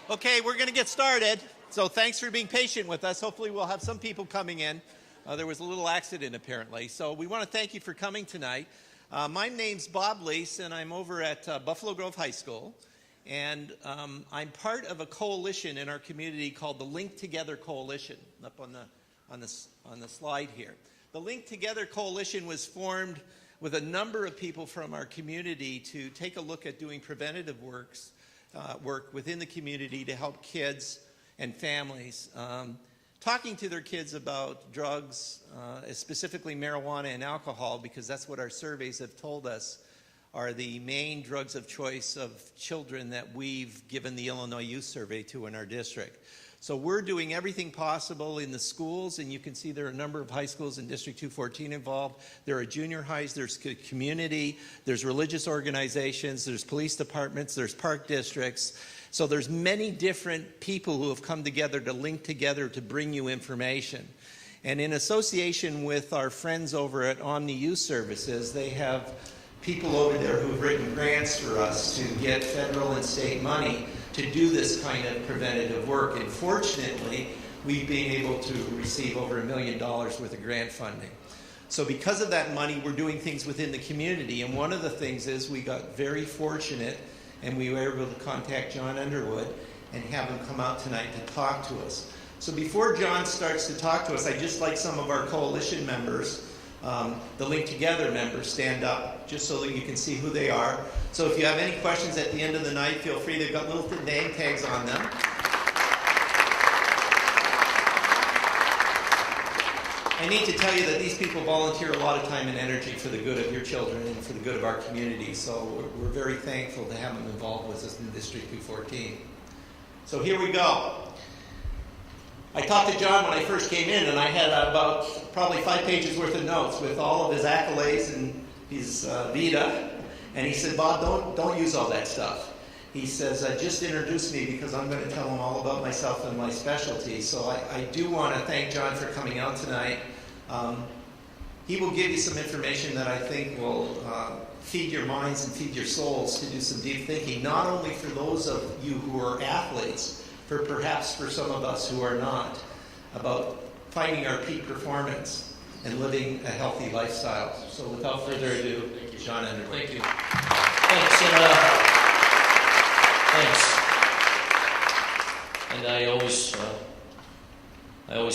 Okay, we're going to get started. So thanks for being patient with us. Hopefully we'll have some people coming in. There was a little accident apparently. So we want to thank you for coming tonight. My name's Bob Lease, and I'm over at Buffalo Grove High School. And I'm part of a coalition in our community called the Link Together Coalition, up on the slide here. The Link Together Coalition was formed with a number of people from our community to take a look at doing preventative work within the community to help kids and families, talking to their kids about drugs, specifically marijuana and alcohol, because that's what our surveys have told us are the main drugs of choice of children that we've given the Illinois Youth Survey to in our district. So we're doing everything possible in the schools, and you can see there are a number of high schools in District 214 involved. There are junior highs, there's community, there's religious organizations, there's police departments, there's park districts. So there's many different people who have come together to link together to bring you information. And in association with our friends over at Omni Youth Services, they have people over there who've written grants for us to get federal and state money to do this kind of preventative work. And fortunately, we've been able to receive over $1 million worth of grant funding. So because of that money, we're doing things within the community. And one of the things is we got very fortunate, and we were able to contact John Underwood and have him come out tonight to talk to us. So before John starts to talk to us, I'd just like some of our coalition members, the Link Together members, stand up just so that you can see who they are. So if you have any questions at the end of the night, feel free. They've got little name tags on them. I need to tell you that these people volunteer a lot of time and energy for the good of your children and for the good of our community. So we're very thankful to have them involved with us in District 214. So here we go. I talked to John when I first came in, and I had about probably 5 pages worth of notes with all of his accolades and his vita. And he said, Bob, don't use all that stuff. He says, just introduce me because I'm going to tell him all about myself and my specialty. So I do want to thank John for coming out tonight. He will give you some information that I think will feed your minds and feed your souls to do some deep thinking, not only for those of you who are athletes, perhaps for some of us who are not, about finding our peak performance and living a healthy lifestyle. So without further ado, John Underwood. Thank you. Thanks. Thanks. And I always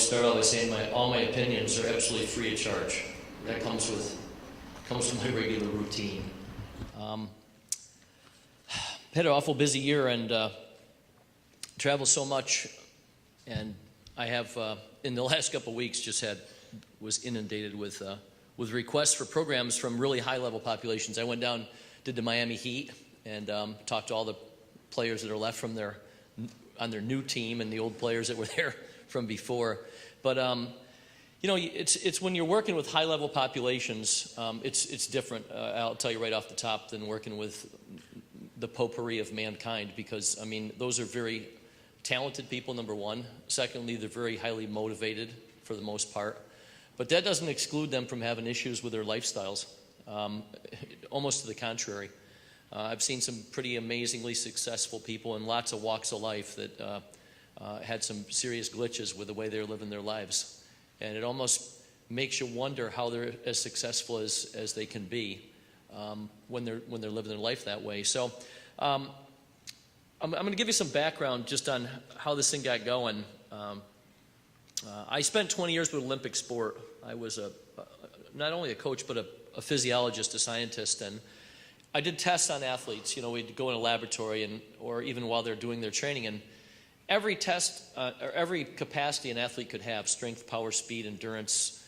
start out by saying all my opinions are absolutely free of charge. That comes from my regular routine. Had an awful busy year and traveled so much, and I have in the last couple of weeks was inundated with requests for programs from really high-level populations. I went down, did the Miami Heat, and talked to all the players that are left on their new team and the old players that were there from before. But it's when you're working with high-level populations, it's different. I'll tell you right off the top than working with the potpourri of mankind, because those are very talented people, number one. Secondly, they're very highly motivated for the most part. But that doesn't exclude them from having issues with their lifestyles. Almost to the contrary. I've seen some pretty amazingly successful people in lots of walks of life that had some serious glitches with the way they're living their lives. And it almost makes you wonder how they're as successful as they can be when they're living their life that way. So I'm going to give you some background just on how this thing got going. I spent 20 years with Olympic sport. I was not only a coach, but a physiologist, a scientist, and I did tests on athletes. We'd go in a laboratory or even while they're doing their training, and every test, or every capacity an athlete could have, strength, power, speed, endurance,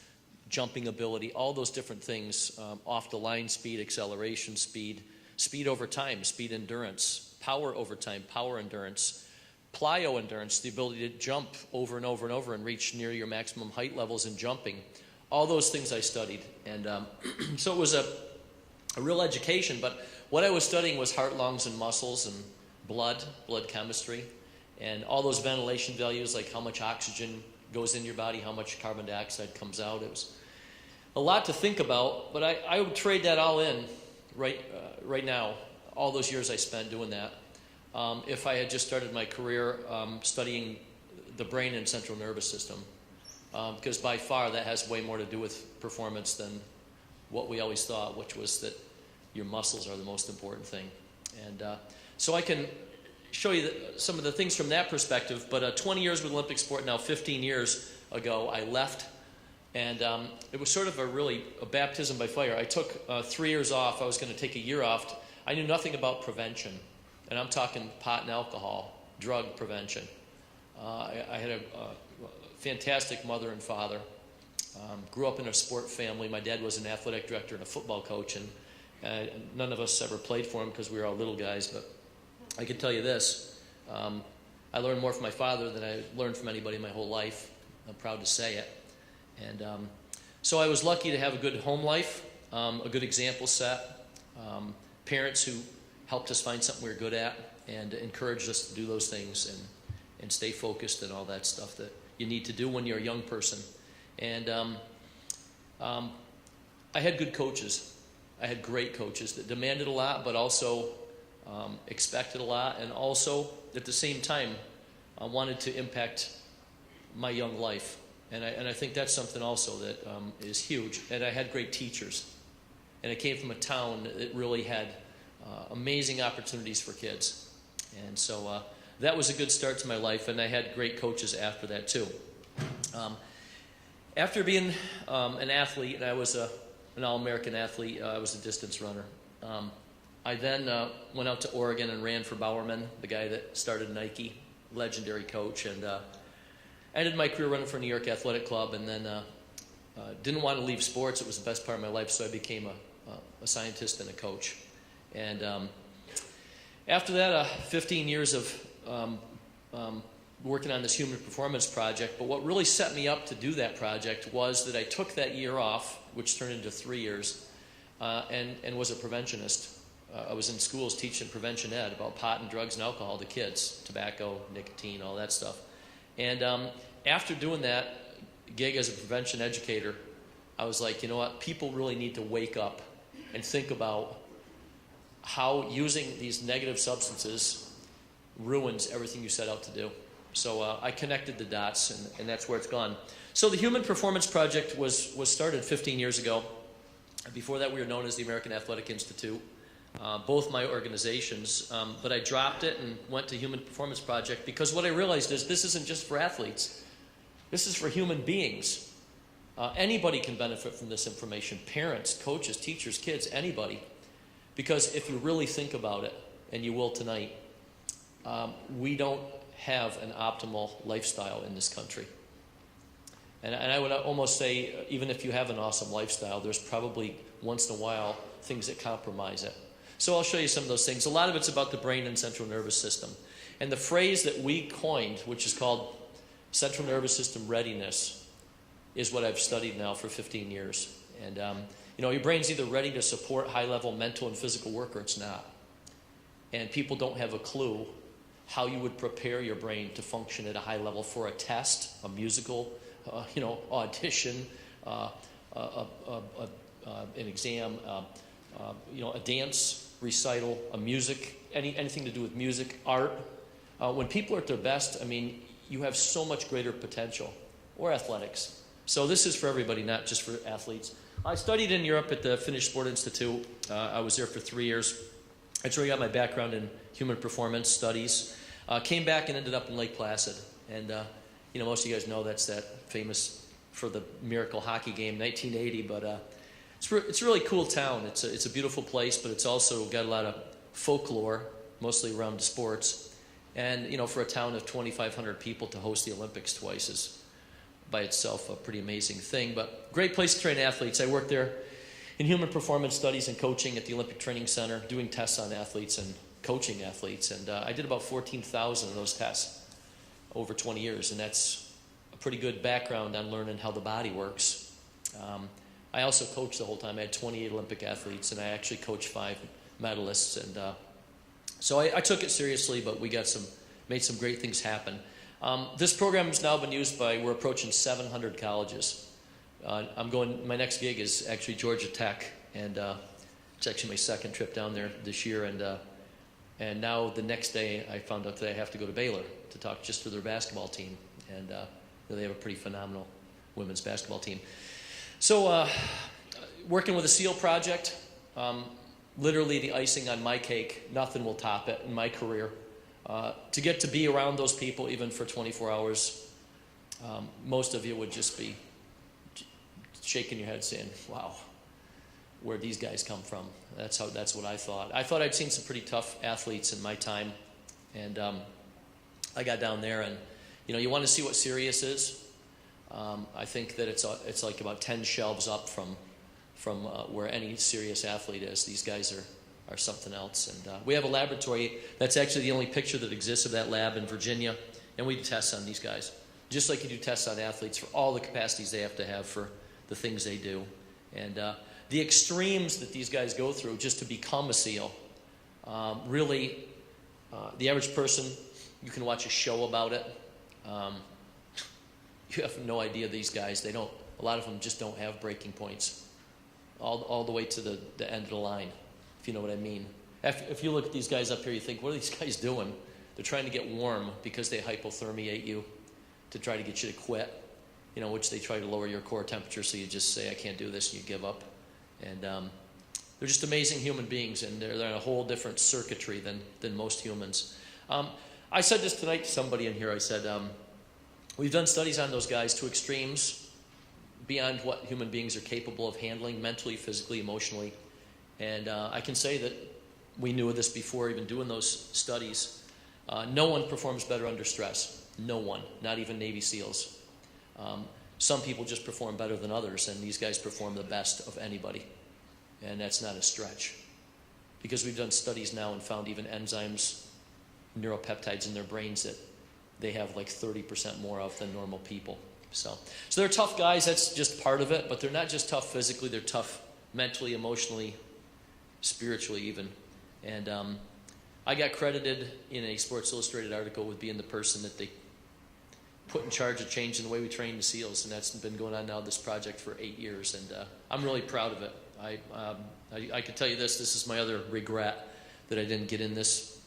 jumping ability, all those different things, off the line speed, acceleration speed, speed over time, speed endurance, power over time, power endurance, plyo endurance, the ability to jump over and over and over and reach near your maximum height levels in jumping. All those things I studied. And so it was a real education, but what I was studying was heart, lungs, and muscles, and blood chemistry, and all those ventilation values, like how much oxygen goes in your body, how much carbon dioxide comes out. It was a lot to think about, but I would trade that all in right now, all those years I spent doing that, if I had just started my career studying the brain and central nervous system, because by far that has way more to do with performance than what we always thought, which was that your muscles are the most important thing. And so I can show you some of the things from that perspective, but 20 years with Olympic sport, now 15 years ago, I left, and it was sort of a baptism by fire. I took 3 years off. I was going to take a year off. I knew nothing about prevention, and I'm talking pot and alcohol, drug prevention. I had a fantastic mother and father. Grew up in a sport family. My dad was an athletic director and a football coach, and none of us ever played for him because we were all little guys, but I can tell you this. I learned more from my father than I learned from anybody my whole life. I'm proud to say it. And so I was lucky to have a good home life, a good example set, parents who helped us find something we were good at and encouraged us to do those things and stay focused and all that stuff that you need to do when you're a young person. And I had good coaches. I had great coaches that demanded a lot, but also expected a lot, and also at the same time wanted to impact my young life. And I think that's something also that is huge. And I had great teachers. And I came from a town that really had amazing opportunities for kids. And so that was a good start to my life, and I had great coaches after that too. After being an athlete, and I was an All-American athlete, I was a distance runner. I then went out to Oregon and ran for Bowerman, the guy that started Nike, legendary coach, and ended my career running for New York Athletic Club, and then didn't want to leave sports. It was the best part of my life, so I became a scientist and a coach. And after that, 15 years of working on this human performance project, but what really set me up to do that project was that I took that year off, which turned into 3 years, and was a preventionist. I was in schools teaching prevention ed about pot and drugs and alcohol to kids, tobacco, nicotine, all that stuff. And after doing that gig as a prevention educator, I was like, you know what, people really need to wake up and think about how using these negative substances ruins everything you set out to do. So I connected the dots, and that's where it's gone. So the Human Performance Project was started 15 years ago. Before that, we were known as the American Athletic Institute, both my organizations. But I dropped it and went to Human Performance Project because what I realized is this isn't just for athletes. This is for human beings. Anybody can benefit from this information. Parents, coaches, teachers, kids, anybody. Because if you really think about it, and you will tonight, we don't have an optimal lifestyle in this country. And I would almost say, even if you have an awesome lifestyle, there's probably once in a while things that compromise it. So I'll show you some of those things. A lot of it's about the brain and central nervous system. And the phrase that we coined, which is called central nervous system readiness, is what I've studied now for 15 years. And your brain's either ready to support high-level mental and physical work or it's not. And people don't have a clue how you would prepare your brain to function at a high level for a test, a musical, audition, an exam, a dance recital, a music, anything to do with music, art. When people are at their best, you have so much greater potential, or athletics. So this is for everybody, not just for athletes. I studied in Europe at the Finnish Sport Institute. I was there for 3 years. That's where I got my background in human performance studies. Came back and ended up in Lake Placid. And, most of you guys know that's that famous for the miracle hockey game, 1980. But it's a really cool town. It's a beautiful place, but it's also got a lot of folklore, mostly around sports. And, for a town of 2,500 people to host the Olympics twice is by itself a pretty amazing thing. But great place to train athletes. I worked there in human performance studies and coaching at the Olympic Training Center, doing tests on athletes and coaching athletes. And I did about 14,000 of those tests over 20 years. And that's a pretty good background on learning how the body works. I also coached the whole time. I had 28 Olympic athletes, and I actually coached 5 medalists. And so I took it seriously, but we made some great things happen. This program has now been used we're approaching 700 colleges. My next gig is actually Georgia Tech, and it's actually my second trip down there this year, and And now the next day I found out that I have to go to Baylor to talk just to their basketball team. And they have a pretty phenomenal women's basketball team. So working with a SEAL project, literally the icing on my cake, nothing will top it in my career. To get to be around those people even for 24 hours, most of you would just be shaking your head saying, wow, where'd these guys come from? That's what I thought. I thought I'd seen some pretty tough athletes in my time, and I got down there, and you want to see what serious is. I think that it's like about 10 shelves up from where any serious athlete is. These guys are something else, and we have a laboratory. That's actually the only picture that exists of that lab in Virginia, and we do tests on these guys, just like you do tests on athletes for all the capacities they have to have for the things they do. And the extremes that these guys go through just to become a SEAL, really, the average person, you can watch a show about it. You have no idea these guys, a lot of them just don't have breaking points all the way to the end of the line, if you know what I mean. If you look at these guys up here, you think, what are these guys doing? They're trying to get warm because they hypothermiate you to try to get you to quit, which they try to lower your core temperature so you just say, I can't do this, and you give up. And they're just amazing human beings, and they're in a whole different circuitry than most humans. I said this tonight to somebody in here. I said, we've done studies on those guys to extremes beyond what human beings are capable of handling mentally, physically, emotionally. And I can say that we knew of this before even doing those studies. No one performs better under stress. No one, not even Navy SEALs. Some people just perform better than others, and these guys perform the best of anybody. And that's not a stretch. Because we've done studies now and found even enzymes, neuropeptides in their brains that they have like 30% more of than normal people. So they're tough guys, that's just part of it, but they're not just tough physically, they're tough mentally, emotionally, spiritually even. And I got credited in a Sports Illustrated article with being the person that they put in charge of changing the way we train the SEALs, and that's been going on now, this project, for 8 years, and I'm really proud of it. I can tell you this is my other regret, that I didn't get in this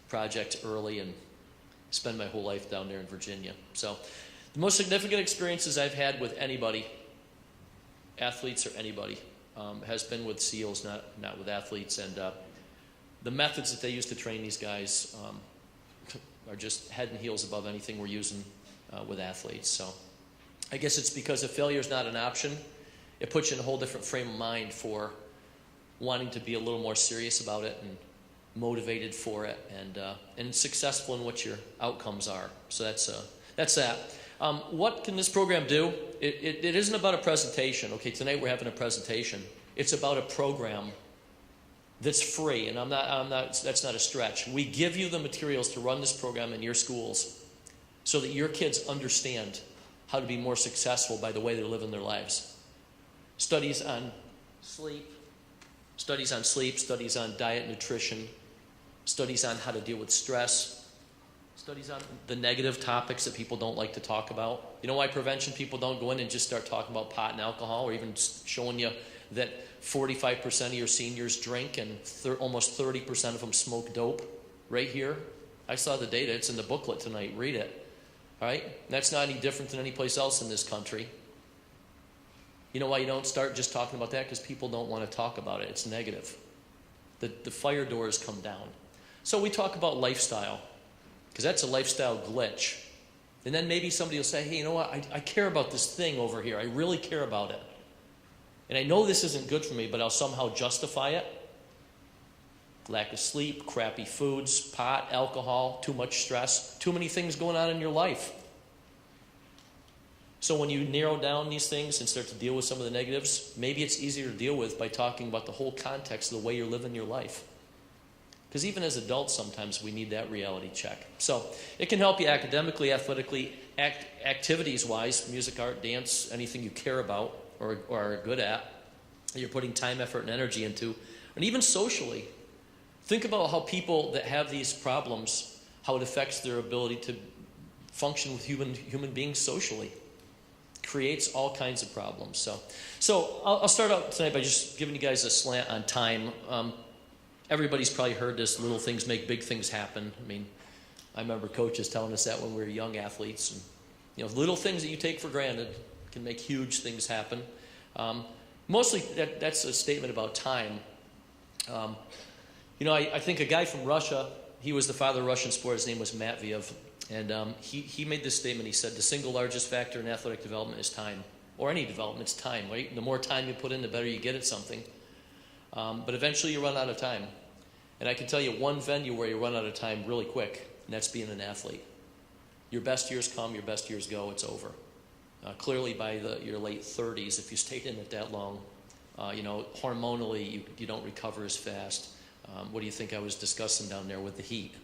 project early and spend my whole life down there in Virginia. So the most significant experiences I've had with anybody, athletes or anybody, has been with SEALs, not with athletes, and the methods that they use to train these guys are just head and heels above anything we're using with athletes. So I guess it's because if failure is not an option, it puts you in a whole different frame of mind for wanting to be a little more serious about it and motivated for it, and successful in what your outcomes are. So that's that. What can this program do? It isn't about a presentation. Okay, tonight we're having a presentation. It's about a program that's free, and that's not a stretch. We give you the materials to run this program in your schools so that your kids understand how to be more successful by the way they're living their lives. Studies on sleep, studies on diet, nutrition, studies on how to deal with stress, studies on the negative topics that people don't like to talk about. You know why prevention people don't go in and just start talking about pot and alcohol, or even showing you that 45% of your seniors drink and almost 30% of them smoke dope? Right here. I saw the data. It's in the booklet tonight. Read it. All right? That's not any different than any place else in this country. You know why you don't start just talking about that? Because people don't want to talk about it. It's negative. The fire doors come down. So we talk about lifestyle, because that's a lifestyle glitch. And then maybe somebody will say, hey, you know what? I care about this thing over here. I really care about it. And I know this isn't good for me, but I'll somehow justify it. Lack of sleep, crappy foods, pot, alcohol, too much stress, too many things going on in your life. So when you narrow down these things and start to deal with some of the negatives, maybe it's easier to deal with by talking about the whole context of the way you're living your life. Because even as adults, sometimes we need that reality check. So it can help you academically, athletically, activities-wise, music, art, dance, anything you care about or are good at, that you're putting time, effort, and energy into. And even socially. Think about how people that have these problems, how it affects their ability to function with human beings socially. Creates all kinds of problems. So I'll start out tonight by just giving you guys a slant on time. everybody's probably heard this, little things make big things happen. I mean, I remember coaches telling us that when we were young athletes. And, little things that you take for granted can make huge things happen. Mostly that's a statement about time. I think a guy from Russia, he was the father of Russian sport, his name was Matveyev, and he made this statement. He said, the single largest factor in athletic development is time, or any development, it's time, right? The more time you put in, the better you get at something. But eventually you run out of time. And I can tell you one venue where you run out of time really quick, and that's being an athlete. Your best years come, your best years go, it's over. Clearly by your late 30s, if you stayed in it that long, hormonally you don't recover as fast. What do you think I was discussing down there with the Heat?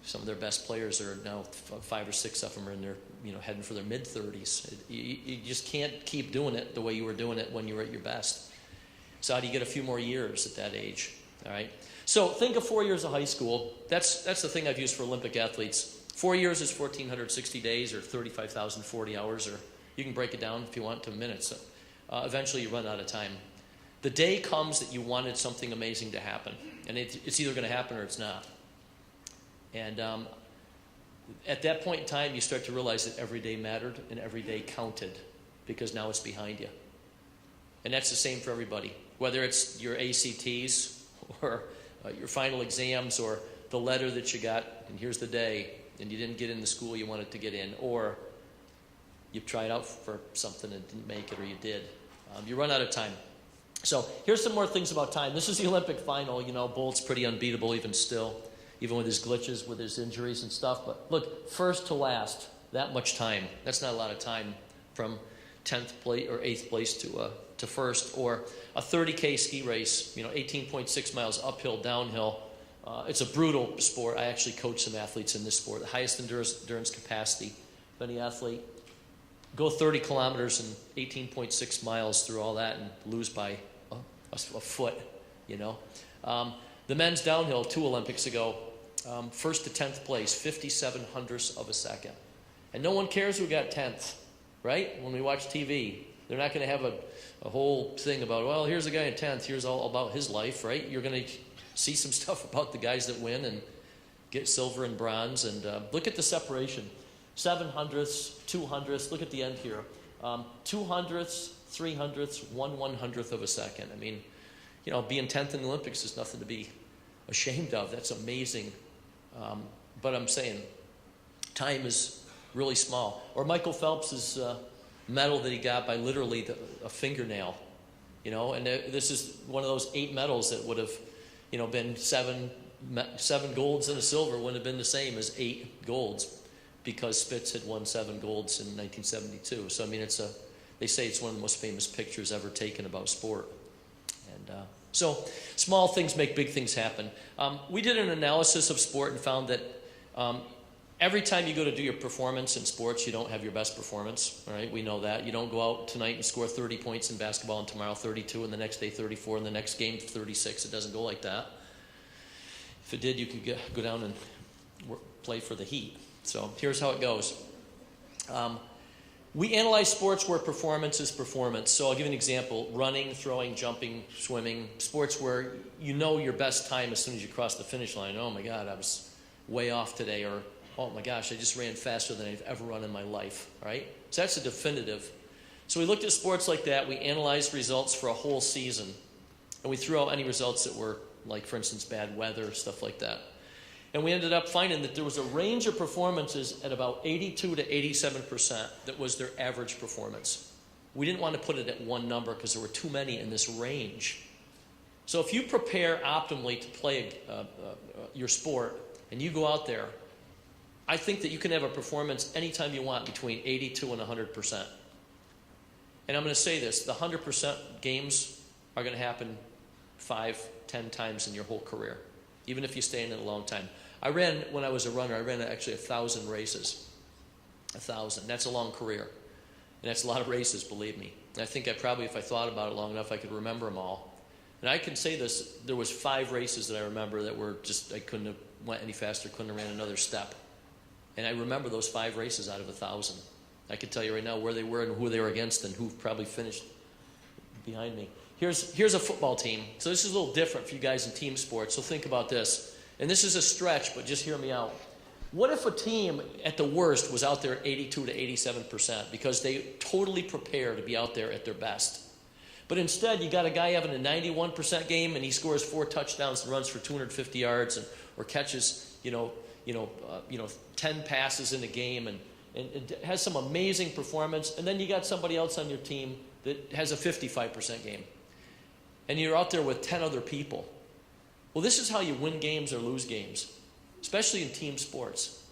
Some of their best players are now 5 or 6 of them are in their, heading for their mid-30s. You just can't keep doing it the way you were doing it when you were at your best. So how do you get a few more years at that age? All right. So think of 4 years of high school. That's the thing I've used for Olympic athletes. 4 years is 1,460 days or 35,040 hours, or you can break it down if you want to minutes. Eventually you run out of time. The day comes that you wanted something amazing to happen, and it's either going to happen or it's not. And at that point in time, you start to realize that every day mattered and every day counted, because now it's behind you. And that's the same for everybody, whether it's your ACTs or your final exams or the letter that you got, and here's the day, and you didn't get in the school you wanted to get in, or you tried out for something and didn't make it, or you did. You run out of time. So here's some more things about time. This is the Olympic final. Bolt's pretty unbeatable even still, even with his glitches, with his injuries and stuff. But look, first to last, that much time. That's not a lot of time from 10th place or 8th place to first. Or a 30K ski race, 18.6 miles uphill, downhill. It's a brutal sport. I actually coach some athletes in this sport. The highest endurance capacity of any athlete. Go 30 kilometers and 18.6 miles through all that and lose by a foot, The men's downhill 2 Olympics ago, first to 10th place, 57 hundredths of a second. And no one cares who got 10th, right? When we watch TV, they're not going to have a whole thing about, well, here's a guy in 10th, here's all about his life, right? You're going to see some stuff about the guys that win and get silver and bronze. And look at the separation. 7 hundredths, 2 hundredths. Look at the end here. 2 hundredths, 3 hundredths, 1/100th of a second. Being 10th in the Olympics is nothing to be ashamed of. That's amazing. But I'm saying time is really small. Or Michael Phelps's medal that he got by literally a fingernail. And this is one of those 8 medals that would have, been 7 golds and a silver wouldn't have been the same as 8 golds, because Spitz had won 7 golds in 1972. So they say it's one of the most famous pictures ever taken about sport. And so small things make big things happen. We did an analysis of sport and found that every time you go to do your performance in sports, you don't have your best performance. All right, we know that. You don't go out tonight and score 30 points in basketball, and tomorrow 32, and the next day 34, and the next game 36. It doesn't go like that. If it did, you could go down and play for the Heat. So here's how it goes. We analyze sports where performance is performance. So I'll give you an example. Running, throwing, jumping, swimming. Sports where your best time as soon as you cross the finish line. Oh my God, I was way off today. Or, oh my gosh, I just ran faster than I've ever run in my life. Right? So that's a definitive. So we looked at sports like that. We analyzed results for a whole season. And we threw out any results that were, like, for instance, bad weather, stuff like that. And we ended up finding that there was a range of performances at about 82 to 87% that was their average performance. We didn't want to put it at one number because there were too many in this range. So if you prepare optimally to play your sport and you go out there, I think that you can have a performance anytime you want between 82 and 100%. And I'm going to say this, the 100% games are going to happen 5, 10 times in your whole career, even if you stay in it a long time. When I was a runner, I ran actually 1,000 races. 1,000. That's a long career. And that's a lot of races, believe me. And I think if I thought about it long enough, I could remember them all. And I can say this, there was 5 races that I remember that were just, I couldn't have went any faster, couldn't have ran another step. And I remember those 5 races out of 1,000. I can tell you right now where they were and who they were against and who probably finished behind me. Here's a football team. So this is a little different for you guys in team sports. So think about this. And this is a stretch, but just hear me out. What if a team, at the worst, was out there 82 to 87% because they totally prepare to be out there at their best? But instead, you got a guy having a 91% game, and he scores 4 touchdowns and runs for 250 yards, or catches 10 passes in a game, and has some amazing performance. And then you got somebody else on your team that has a 55% game, and you're out there with 10 other people. Well, this is how you win games or lose games, especially in team sports.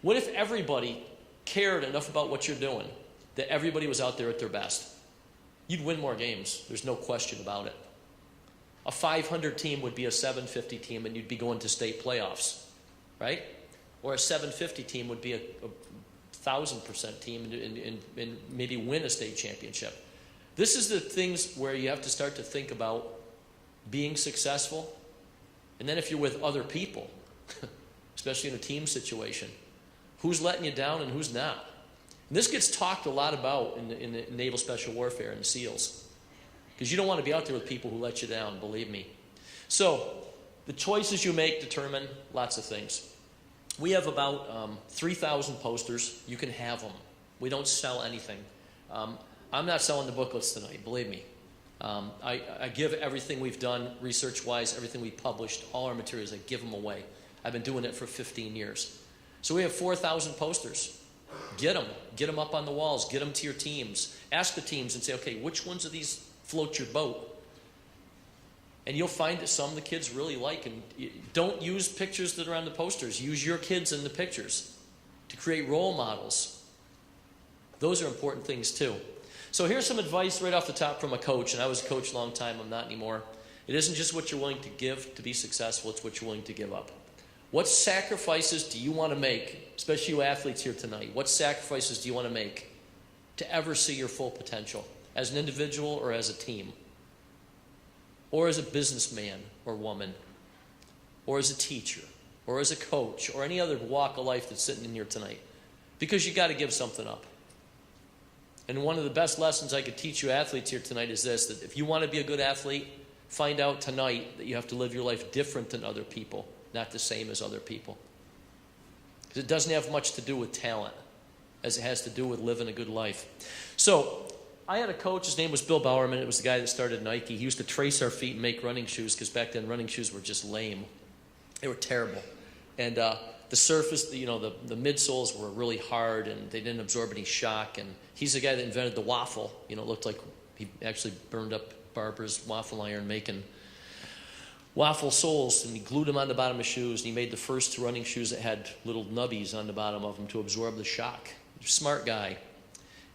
What if everybody cared enough about what you're doing that everybody was out there at their best? You'd win more games. There's no question about it. A 500 team would be a 750 team, and you'd be going to state playoffs, right? Or a 750 team would be a 1,000% team and maybe win a state championship. This is the things where you have to start to think about being successful. And then if you're with other people, especially in a team situation, who's letting you down and who's not? And this gets talked a lot about in the Naval Special Warfare and the SEALs, because you don't want to be out there with people who let you down, believe me. So the choices you make determine lots of things. We have about 3,000 posters. You can have them. We don't sell anything. I'm not selling the booklets tonight, believe me. I give everything we've done research-wise, everything we published, all our materials, I give them away. I've been doing it for 15 years. So we have 4,000 posters. Get them up on the walls, get them to your teams. Ask the teams and say, okay, which ones of these float your boat? And you'll find that some of the kids really like, and don't use pictures that are on the posters. Use your kids in the pictures to create role models. Those are important things too. So here's some advice right off the top from a coach, and I was a coach a long time, I'm not anymore. It isn't just what you're willing to give to be successful, it's what you're willing to give up. What sacrifices do you want to make, especially you athletes here tonight, what sacrifices do you want to make to ever see your full potential as an individual or as a team? Or as a businessman or woman, or as a teacher, or as a coach, or any other walk of life that's sitting in here tonight? Because you got to give something up. And one of the best lessons I could teach you athletes here tonight is this, that if you want to be a good athlete, find out tonight that you have to live your life different than other people, not the same as other people. Because it doesn't have much to do with talent, as it has to do with living a good life. So I had a coach, his name was Bill Bowerman. It was the guy that started Nike. He used to trace our feet and make running shoes, because back then running shoes were just lame. They were terrible. And the surface, the midsoles were really hard, and they didn't absorb any shock. And he's the guy that invented the waffle. It looked like he actually burned up Barbara's waffle iron making waffle soles, and he glued them on the bottom of shoes, and he made the first running shoes that had little nubbies on the bottom of them to absorb the shock. Smart guy.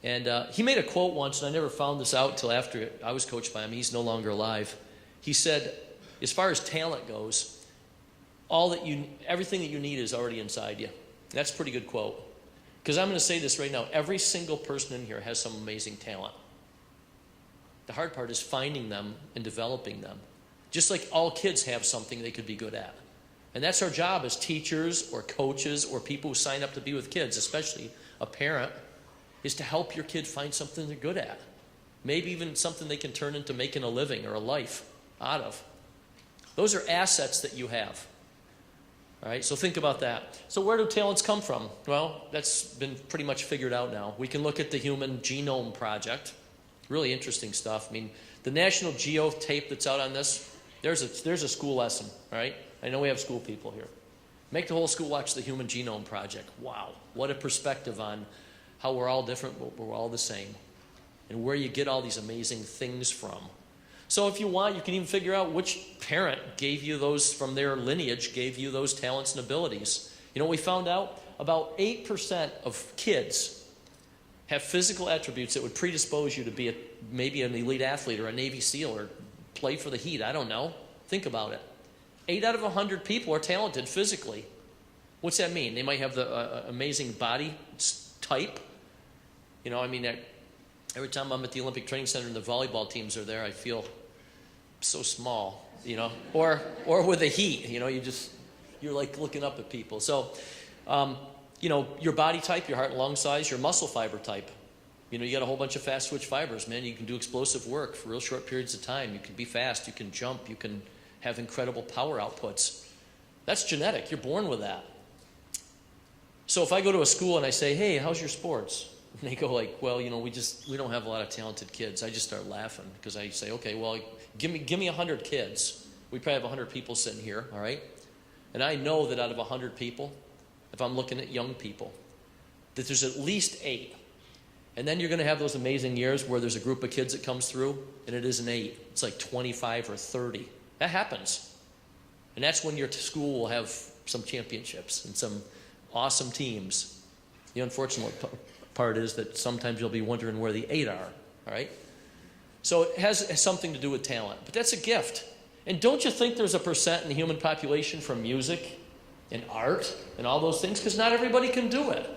And he made a quote once, and I never found this out until after I was coached by him. He's no longer alive. He said, as far as talent goes, everything that you need is already inside you. That's a pretty good quote. Because I'm going to say this right now. Every single person in here has some amazing talent. The hard part is finding them and developing them. Just like all kids have something they could be good at. And that's our job as teachers or coaches or people who sign up to be with kids, especially a parent, is to help your kid find something they're good at. Maybe even something they can turn into making a living or a life out of. Those are assets that you have. All right, so think about that. So where do talents come from? Well, that's been pretty much figured out now. We can look at the Human Genome Project. Really interesting stuff. I mean, the National Geo tape that's out on this, there's a school lesson, all right? I know we have school people here. Make the whole school watch the Human Genome Project. Wow, what a perspective on how we're all different, but we're all the same, and where you get all these amazing things from. So if you want, you can even figure out which parent gave you those, from their lineage, gave you those talents and abilities. You know what we found out? About 8% of kids have physical attributes that would predispose you to be maybe an elite athlete or a Navy SEAL or play for the Heat. I don't know. Think about it. 8 out of 100 people are talented physically. What's that mean? They might have the amazing body type. Every time I'm at the Olympic Training Center and the volleyball teams are there, I feel so small, or with the heat, you're like looking up at people. So, your body type, your heart and lung size, your muscle fiber type. You know, you got a whole bunch of fast switch fibers, man. You can do explosive work for real short periods of time. You can be fast, you can jump, you can have incredible power outputs. That's genetic. You're born with that. So if I go to a school and I say, hey, how's your sports? And they go like, well, you know, we don't have a lot of talented kids. I just start laughing because I say, okay, well, give me 100 kids. We probably have 100 people sitting here, all right? And I know that out of 100 people, if I'm looking at young people, that there's at least 8. And then you're going to have those amazing years where there's a group of kids that comes through and it isn't 8. It's like 25 or 30. That happens. And that's when your school will have some championships and some awesome teams. The unfortunate part is that sometimes you'll be wondering where the 8 are, all right? So it has something to do with talent, but that's a gift. And don't you think there's a percent in the human population from music and art and all those things? Because not everybody can do it.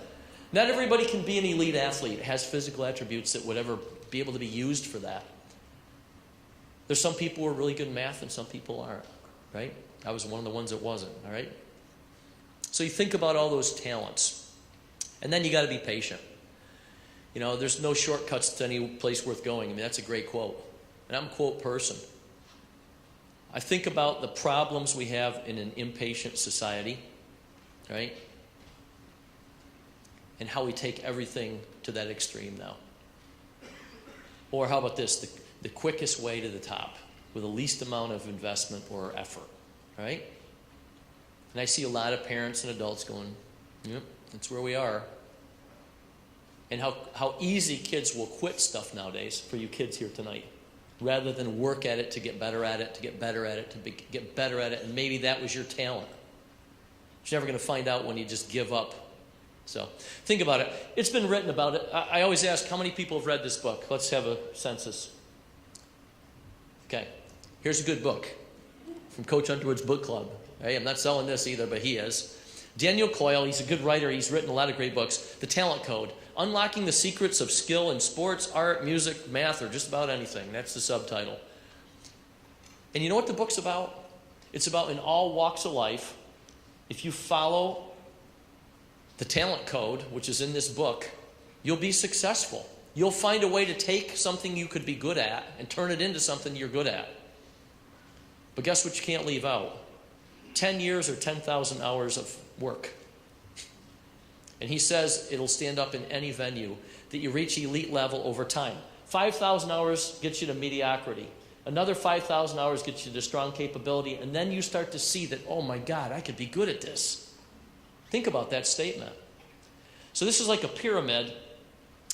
Not everybody can be an elite athlete, has physical attributes that would ever be able to be used for that. There's some people who are really good in math and some people aren't, right? I was one of the ones that wasn't, all right? So you think about all those talents. And then you got to be patient. You know, there's no shortcuts to any place worth going. I mean, that's a great quote. And I'm a quote person. I think about the problems we have in an impatient society, right? And how we take everything to that extreme now. Or how about this? The quickest way to the top with the least amount of investment or effort, right? And I see a lot of parents and adults going, yep, that's where we are. And how easy kids will quit stuff nowadays, for you kids here tonight, rather than work at it to get better at it, to get better at it, to get better at it, and maybe that was your talent. But you're never going to find out when you just give up. So think about it. It's been written about it. I always ask, how many people have read this book? Let's have a census. Okay, here's a good book from Coach Underwood's book club. Hey, I'm not selling this either, but he is. Daniel Coyle, he's a good writer. He's written a lot of great books. The Talent Code, Unlocking the Secrets of Skill in Sports, Art, Music, Math, or just about anything. That's the subtitle. And you know what the book's about? It's about in all walks of life, if you follow the Talent Code, which is in this book, you'll be successful. You'll find a way to take something you could be good at and turn it into something you're good at. But guess what you can't leave out? 10 years or 10,000 hours of work. And he says it'll stand up in any venue, that you reach elite level over time. 5,000 hours gets you to mediocrity. Another 5,000 hours gets you to strong capability. And then you start to see that, oh my God, I could be good at this. Think about that statement. So this is like a pyramid.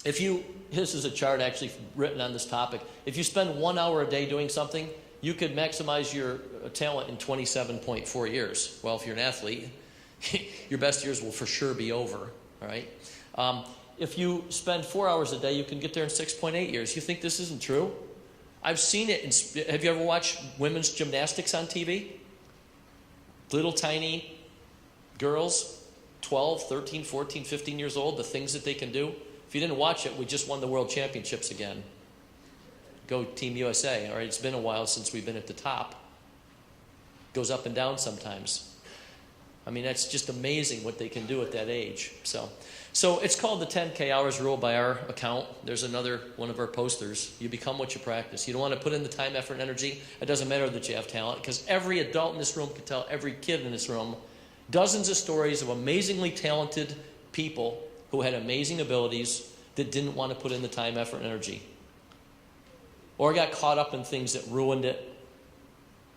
This is a chart actually written on this topic. If you spend 1 hour a day doing something, you could maximize your talent in 27.4 years. Well, if you're an athlete, your best years will for sure be over, all right? If you spend 4 hours a day, you can get there in 6.8 years. You think this isn't true? I've seen it. Have you ever watched women's gymnastics on TV? Little tiny girls, 12, 13, 14, 15 years old, the things that they can do. If you didn't watch it, we just won the world championships again. Go Team USA, all right? It's been a while since we've been at the top. Goes up and down sometimes. I mean, that's just amazing what they can do at that age. So it's called the 10K hours rule by our account. There's another one of our posters. You become what you practice. You don't want to put in the time, effort, and energy. It doesn't matter that you have talent, because every adult in this room can tell every kid in this room dozens of stories of amazingly talented people who had amazing abilities that didn't want to put in the time, effort, and energy. Or got caught up in things that ruined it,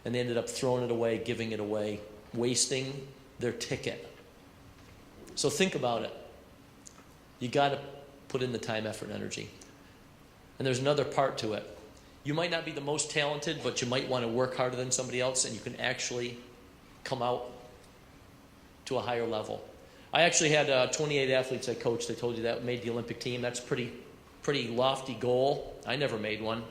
and they ended up throwing it away, giving it away, wasting their ticket. So think about it. You got to put in the time, effort, and energy. And there's another part to it. You might not be the most talented, but you might want to work harder than somebody else, and you can actually come out to a higher level. I actually had 28 athletes I coached. I told you that made the Olympic team. That's a pretty lofty goal. I never made one.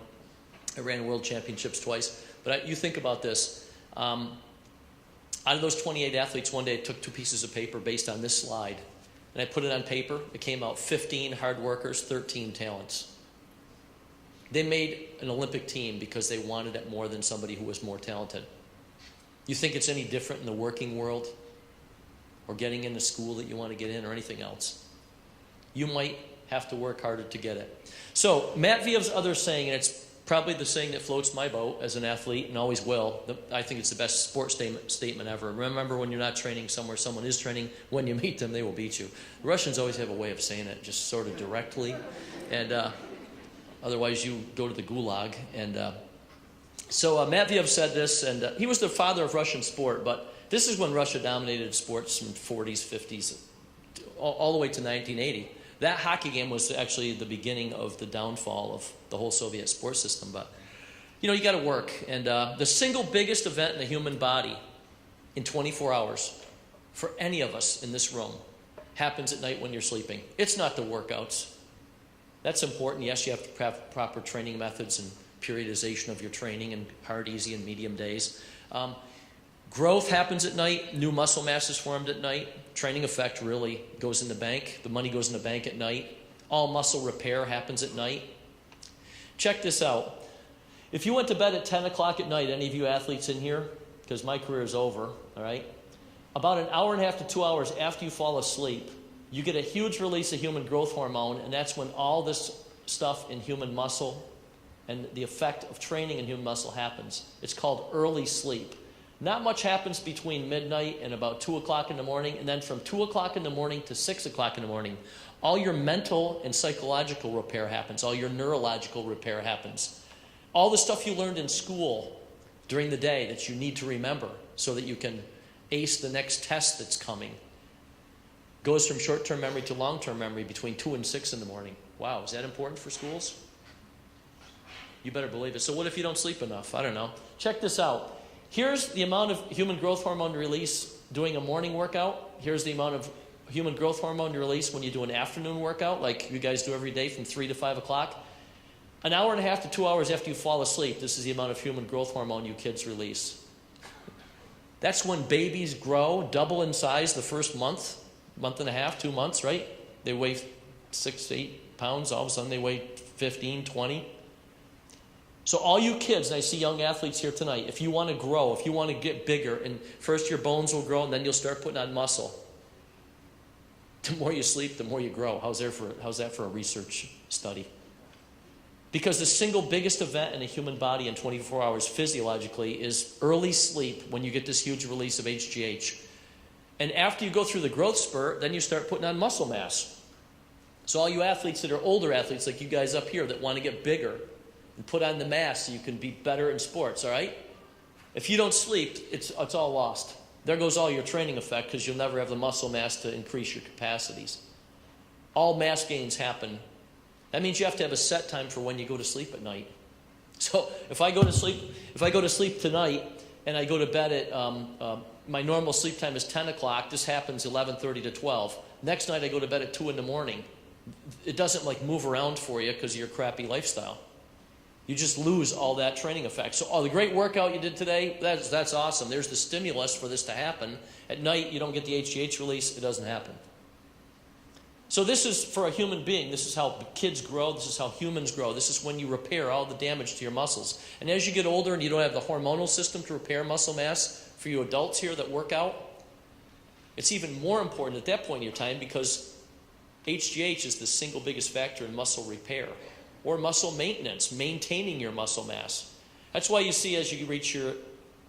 I ran world championships twice. But you think about this. Out of those 28 athletes, one day I took 2 pieces of paper based on this slide, and I put it on paper. It came out 15 hard workers, 13 talents. They made an Olympic team because they wanted it more than somebody who was more talented. You think it's any different in the working world or getting into school that you want to get in or anything else? You might have to work harder to get it. So Matviev's other saying, and it's probably the saying that floats my boat as an athlete and always will. I think it's the best sports statement ever. Remember, when you're not training somewhere someone is training, when you meet them, they will beat you. The Russians always have a way of saying it, just sort of directly. And otherwise you go to the gulag. And so Matviev said this, and he was the father of Russian sport, but this is when Russia dominated sports in the 40s, 50s, all the way to 1980. That hockey game was actually the beginning of the downfall of the whole Soviet sports system. But, you got to work. And the single biggest event in the human body in 24 hours for any of us in this room happens at night when you're sleeping. It's not the workouts. That's important. Yes, you have to have proper training methods and periodization of your training and hard, easy, and medium days. Growth happens at night. New muscle mass is formed at night. Training effect really goes in the bank. The money goes in the bank at night. All muscle repair happens at night. Check this out. If you went to bed at 10 o'clock at night, any of you athletes in here, because my career is over, all right, about an hour and a half to 2 hours after you fall asleep, you get a huge release of human growth hormone, and that's when all this stuff in human muscle and the effect of training in human muscle happens. It's called early sleep. Not much happens between midnight and about 2 o'clock in the morning, and then from 2 o'clock in the morning to 6 o'clock in the morning, all your mental and psychological repair happens. All your neurological repair happens. All the stuff you learned in school during the day that you need to remember so that you can ace the next test that's coming goes from short-term memory to long-term memory between 2 and 6 in the morning. Wow, is that important for schools? You better believe it. So what if you don't sleep enough? I don't know. Check this out. Here's the amount of human growth hormone release doing a morning workout. Here's the amount of human growth hormone release when you do an afternoon workout, like you guys do every day from 3 to 5 o'clock. An hour and a half to 2 hours after you fall asleep, this is the amount of human growth hormone you kids release. That's when babies grow, double in size the first month and a half, 2 months, right? They weigh 6 to 8 pounds. All of a sudden they weigh 15, 20. So all you kids, and I see young athletes here tonight, if you want to grow, if you want to get bigger, and first your bones will grow and then you'll start putting on muscle. The more you sleep, the more you grow. How's that for a research study? Because the single biggest event in the human body in 24 hours physiologically is early sleep, when you get this huge release of HGH. And after you go through the growth spurt, then you start putting on muscle mass. So all you athletes that are older athletes, like you guys up here, that want to get bigger and put on the mass so you can be better in sports, all right? If you don't sleep, it's all lost. There goes all your training effect, because you'll never have the muscle mass to increase your capacities. All mass gains happen. That means you have to have a set time for when you go to sleep at night. So if I go to sleep tonight and I go to bed at my normal sleep time is 10 o'clock. This happens 11:30 to 12. Next night I go to bed at 2 in the morning. It doesn't like move around for you because of your crappy lifestyle. You just lose all that training effect. So the great workout you did today, that's awesome. There's the stimulus for this to happen. At night, you don't get the HGH release. It doesn't happen. So this is for a human being. This is how kids grow. This is how humans grow. This is when you repair all the damage to your muscles. And as you get older and you don't have the hormonal system to repair muscle mass, for you adults here that work out, it's even more important at that point in your time, because HGH is the single biggest factor in muscle repair or muscle maintenance, maintaining your muscle mass. That's why you see as you reach your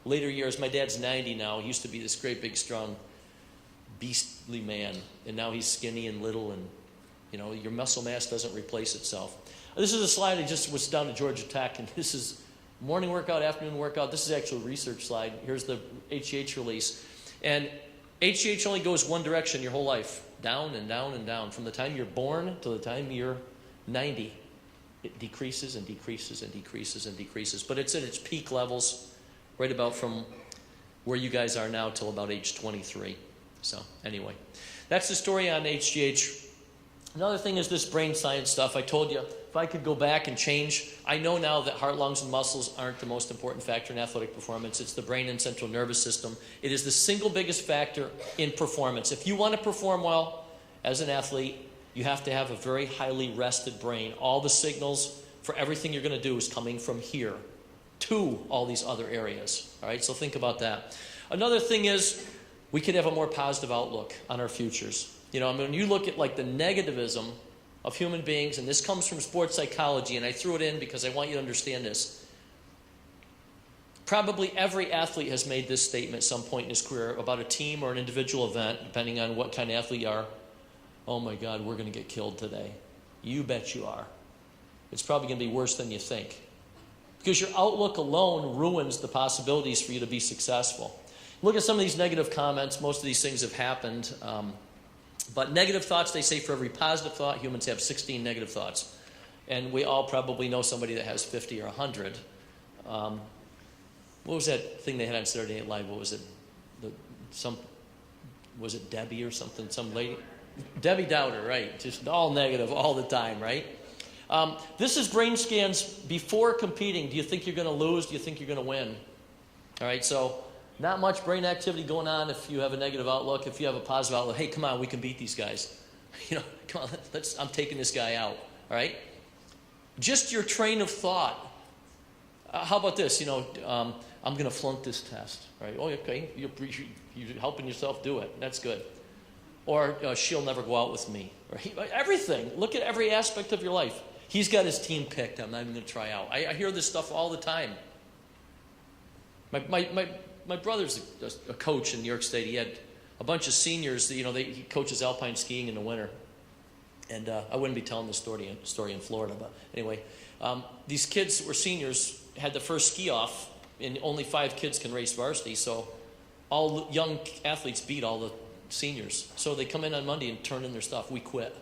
later years, my dad's 90 now. He used to be this great big strong beastly man, and now he's skinny and little, and your muscle mass doesn't replace itself. This is a slide I just was down to Georgia Tech, and this is morning workout, afternoon workout. This is actually a research slide. Here's the HGH release. And HGH only goes one direction your whole life, down and down and down. From the time you're born to the time you're 90, it decreases and decreases and decreases and decreases. But it's at its peak levels right about from where you guys are now till about age 23. So anyway, that's the story on HGH. Another thing is this brain science stuff. I told you, if I could go back and change, I know now that heart, lungs, and muscles aren't the most important factor in athletic performance. It's the brain and central nervous system. It is the single biggest factor in performance. If you want to perform well as an athlete, you have to have a very highly rested brain. All the signals for everything you're going to do is coming from here to all these other areas. All right, so think about that. Another thing is we could have a more positive outlook on our futures. When you look at like the negativism of human beings, and this comes from sports psychology, and I threw it in because I want you to understand this. Probably every athlete has made this statement at some point in his career about a team or an individual event, depending on what kind of athlete you are. Oh my God, we're going to get killed today. You bet you are. It's probably going to be worse than you think. Because your outlook alone ruins the possibilities for you to be successful. Look at some of these negative comments. Most of these things have happened. But negative thoughts, they say for every positive thought, humans have 16 negative thoughts. And we all probably know somebody that has 50 or 100. What was that thing they had on Saturday Night Live? What was it? Was it Debbie or something? Some lady? Debbie Dowder, right. Just all negative all the time, right? This is brain scans before competing. Do you think you're going to lose? Do you think you're going to win? All right, so not much brain activity going on if you have a negative outlook. If you have a positive outlook, hey, come on, we can beat these guys. Come on, I'm taking this guy out, all right? Just your train of thought. How about this? I'm going to flunk this test, right? Oh, okay, you're helping yourself do it. That's good. Or she'll never go out with me. Right? Everything. Look at every aspect of your life. He's got his team picked. I'm not even going to try out. I hear this stuff all the time. My brother's a coach in New York State. He had a bunch of seniors. He coaches alpine skiing in the winter. And I wouldn't be telling this story in Florida, but anyway, these kids who were seniors had the first ski off, and only 5 kids can race varsity. So all young athletes beat all the seniors. So they come in on Monday and turn in their stuff. We quit.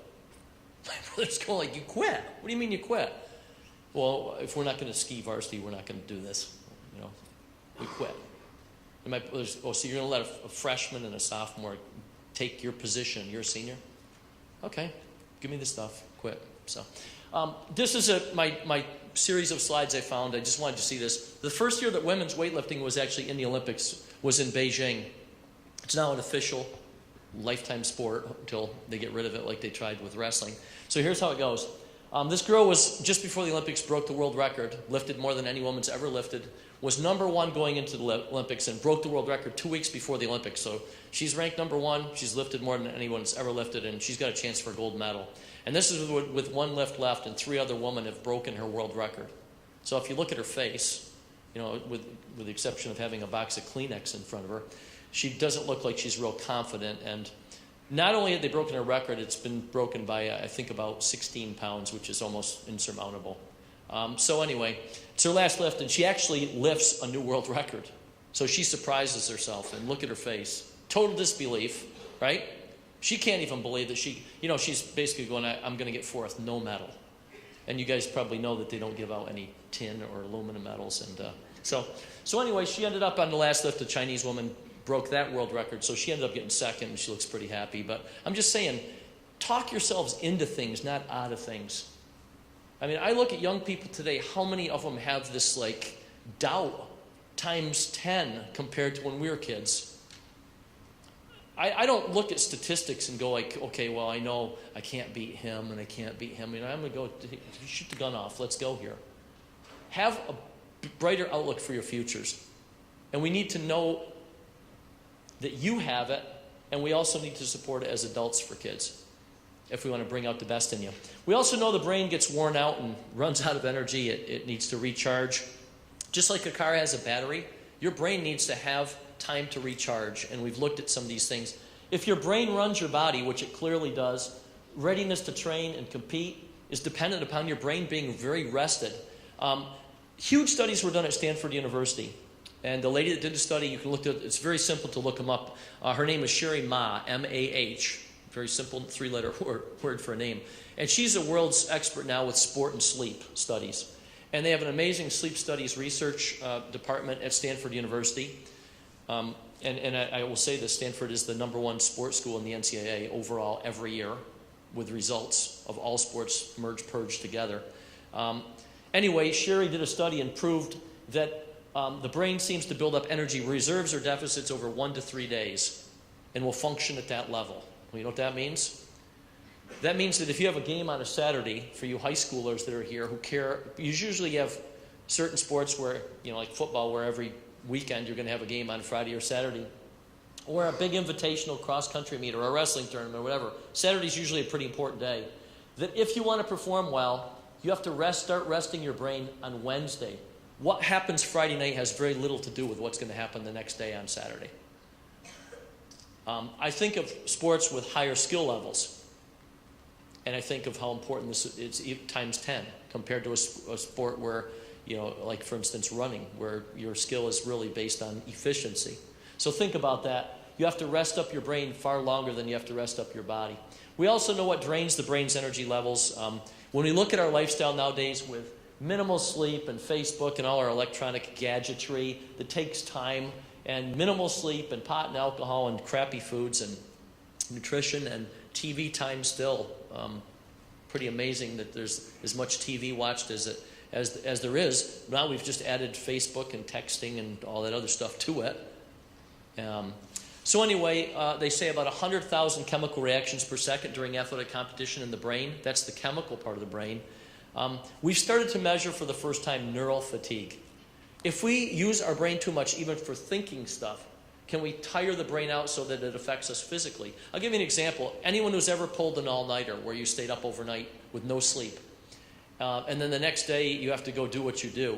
My brother's going like, you quit? What do you mean you quit? Well, if we're not going to ski varsity, we're not going to do this. We quit. And my brother's, so you're going to let a freshman and a sophomore take your position? You're a senior? Okay, give me the stuff. Quit. So this is my series of slides I found. I just wanted to see this. The first year that women's weightlifting was actually in the Olympics was in Beijing. It's now an official lifetime sport until they get rid of it like they tried with wrestling. So here's how it goes. This girl was, just before the Olympics, broke the world record, lifted more than any woman's ever lifted, was #1 going into the Olympics, and broke the world record 2 weeks before the Olympics. So she's ranked #1, she's lifted more than anyone's ever lifted, and she's got a chance for a gold medal. And this is with 1 lift left, and 3 other women have broken her world record. So if you look at her face, with the exception of having a box of Kleenex in front of her, she doesn't look like she's real confident. And not only have they broken her record, it's been broken by, I think, about 16 pounds, which is almost insurmountable. So anyway, it's her last lift, and she actually lifts a new world record. So she surprises herself, and look at her face. Total disbelief, right? She can't even believe that she's basically going, I'm going to get 4th, no medal. And you guys probably know that they don't give out any tin or aluminum medals. And so anyway, she ended up on the last lift. A Chinese woman broke that world record, so she ended up getting 2nd, and she looks pretty happy. But I'm just saying, talk yourselves into things, not out of things. I mean, I look at young people today, how many of them have this, doubt times 10 compared to when we were kids? I don't look at statistics and go okay, well, I know I can't beat him, and I can't beat him. I'm going to go shoot the gun off. Let's go here. Have a brighter outlook for your futures. And we need to know that you have it, and we also need to support it as adults for kids if we want to bring out the best in you. We also know the brain gets worn out and runs out of energy. It needs to recharge. Just like a car has a battery, your brain needs to have time to recharge, and we've looked at some of these things. If your brain runs your body, which it clearly does, readiness to train and compete is dependent upon your brain being very rested. Huge studies were done at Stanford University. And the lady that did the study, you can look at, it's very simple to look them up. Her name is Sherry Ma, M-A-H. Very simple 3-letter word for a name. And she's the world's expert now with sport and sleep studies. And they have an amazing sleep studies research department at Stanford University. And I will say this, Stanford is the #1 sports school in the NCAA overall every year, with results of all sports purged together. Anyway, Sherry did a study and proved that the brain seems to build up energy reserves or deficits over 1 to 3 days and will function at that level. Well, you know what that means? That means that if you have a game on a Saturday, for you high schoolers that are here who care, you usually have certain sports where, like football, where every weekend you're going to have a game on Friday or Saturday, or a big invitational cross-country meet or a wrestling tournament or whatever. Saturday's usually a pretty important day. that if you want to perform well, you have to start resting your brain on Wednesday. What happens Friday night has very little to do with what's going to happen the next day on Saturday. I think of sports with higher skill levels, and I think of how important this is times 10 compared to a sport where, like for instance running, where your skill is really based on efficiency. So think about that. You have to rest up your brain far longer than you have to rest up your body. We also know what drains the brain's energy levels. When we look at our lifestyle nowadays with minimal sleep and Facebook and all our electronic gadgetry that takes time, and minimal sleep and pot and alcohol and crappy foods and nutrition and TV time still. Pretty amazing that there's as much TV watched as there is. Now we've just added Facebook and texting and all that other stuff to it. So anyway, they say about 100,000 chemical reactions per second during athletic competition in the brain. That's the chemical part of the brain. We've started to measure for the first time neural fatigue. If we use our brain too much, even for thinking stuff, can we tire the brain out so that it affects us physically? I'll give you an example. Anyone who's ever pulled an all-nighter where you stayed up overnight with no sleep, and then the next day you have to go do what you do,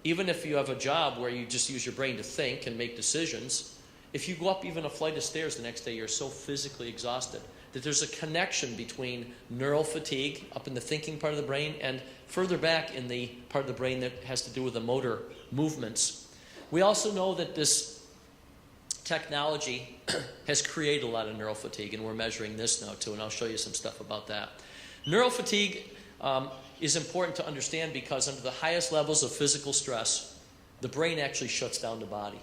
even if you have a job where you just use your brain to think and make decisions, if you go up even a flight of stairs the next day, you're so physically exhausted that there's a connection between neural fatigue up in the thinking part of the brain and further back in the part of the brain that has to do with the motor movements. We also know that this technology has created a lot of neural fatigue, and we're measuring this now too, and I'll show you some stuff about that. Neural fatigue is important to understand because under the highest levels of physical stress, the brain actually shuts down the body.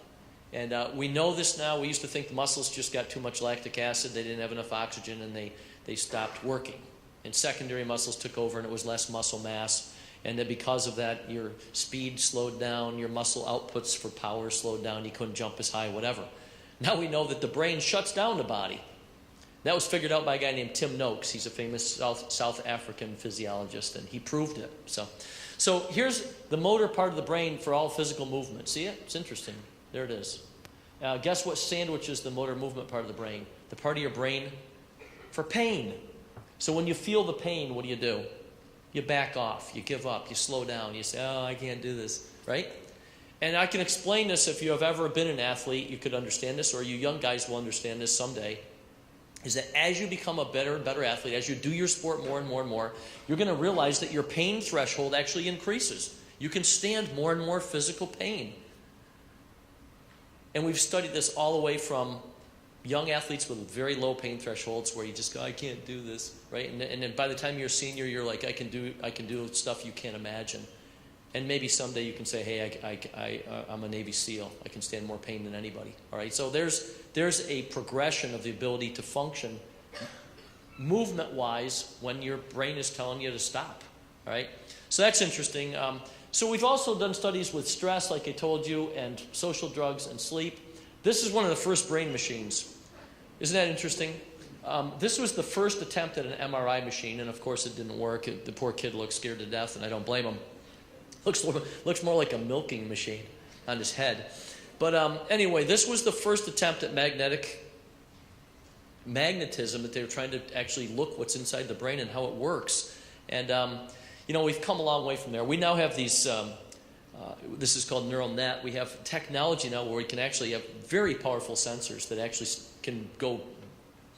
And we know this now. We used to think the muscles just got too much lactic acid, they didn't have enough oxygen, and they stopped working. And secondary muscles took over, and it was less muscle mass. And then because of that, your speed slowed down, your muscle outputs for power slowed down, you couldn't jump as high, whatever. Now we know that the brain shuts down the body. That was figured out by a guy named Tim Noakes. He's a famous South African physiologist, and he proved it. So here's the motor part of the brain for all physical movement. See it? It's interesting. There it is. Guess what sandwiches the motor movement part of the brain? The part of your brain for pain. So when you feel the pain, what do? You back off. You give up. You slow down. You say, oh, I can't do this. Right? And I can explain this if you have ever been an athlete. You could understand this, or you young guys will understand this someday. Is that as you become a better and better athlete, as you do your sport more and more and more, you're going to realize that your pain threshold actually increases. You can stand more and more physical pain. And we've studied this all the way from young athletes with very low pain thresholds where you just go, I can't do this, right? And then by the time you're a senior, you're like, I can do stuff you can't imagine. And maybe someday you can say, hey, I'm a Navy SEAL. I can stand more pain than anybody, all right? So there's a progression of the ability to function movement-wise when your brain is telling you to stop, all right? So that's interesting. So we've also done studies with stress, like I told you, and social drugs and sleep. This is one of the first brain machines. Isn't that interesting? This was the first attempt at an MRI machine, and of course it didn't work. The poor kid looked scared to death, and I don't blame him. Looks more like a milking machine on his head. But anyway, this was the first attempt at magnetism, that they were trying to actually look what's inside the brain and how it works. And we've come a long way from there. We now have these, this is called neural net. We have technology now where we can actually have very powerful sensors that actually can go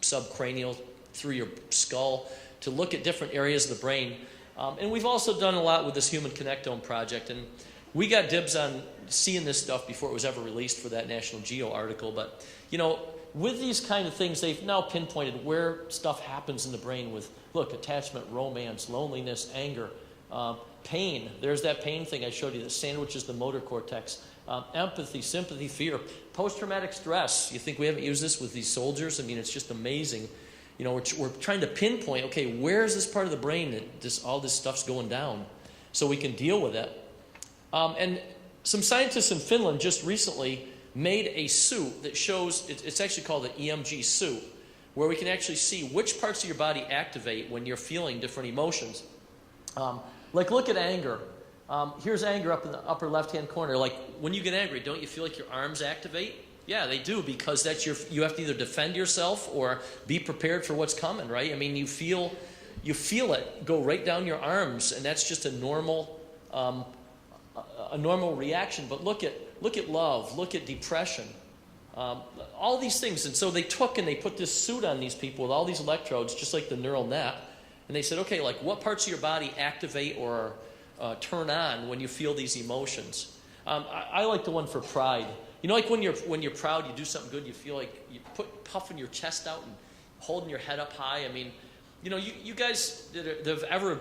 subcranial through your skull to look at different areas of the brain. And we've also done a lot with this Human Connectome project. And we got dibs on seeing this stuff before it was ever released for that National Geo article. But, with these kind of things, they've now pinpointed where stuff happens in the brain with, look, attachment, romance, loneliness, anger, pain. There's that pain thing I showed you that sandwiches the motor cortex. Empathy, sympathy, fear, post-traumatic stress. You think we haven't used this with these soldiers? I mean, it's just amazing. We're trying to pinpoint, okay, where's this part of the brain that all this stuff's going down so we can deal with it. And some scientists in Finland just recently made a suit that shows, it's actually called an EMG suit, where we can actually see which parts of your body activate when you're feeling different emotions. Like look at anger. Here's anger up in the upper left-hand corner. Like when you get angry, don't you feel like your arms activate? Yeah, they do, because you have to either defend yourself or be prepared for what's coming, right? I mean, you feel you feel it go right down your arms, and that's just a normal reaction. But look at love, look at depression, all these things. And so they took and they put this suit on these people with all these electrodes, just like the neural net, and they said, okay, like what parts of your body activate or turn on when you feel these emotions? I like the one for pride. You know, like when you're proud, you do something good, you feel like you puffing your chest out and holding your head up high. I mean, you know, you guys that have ever,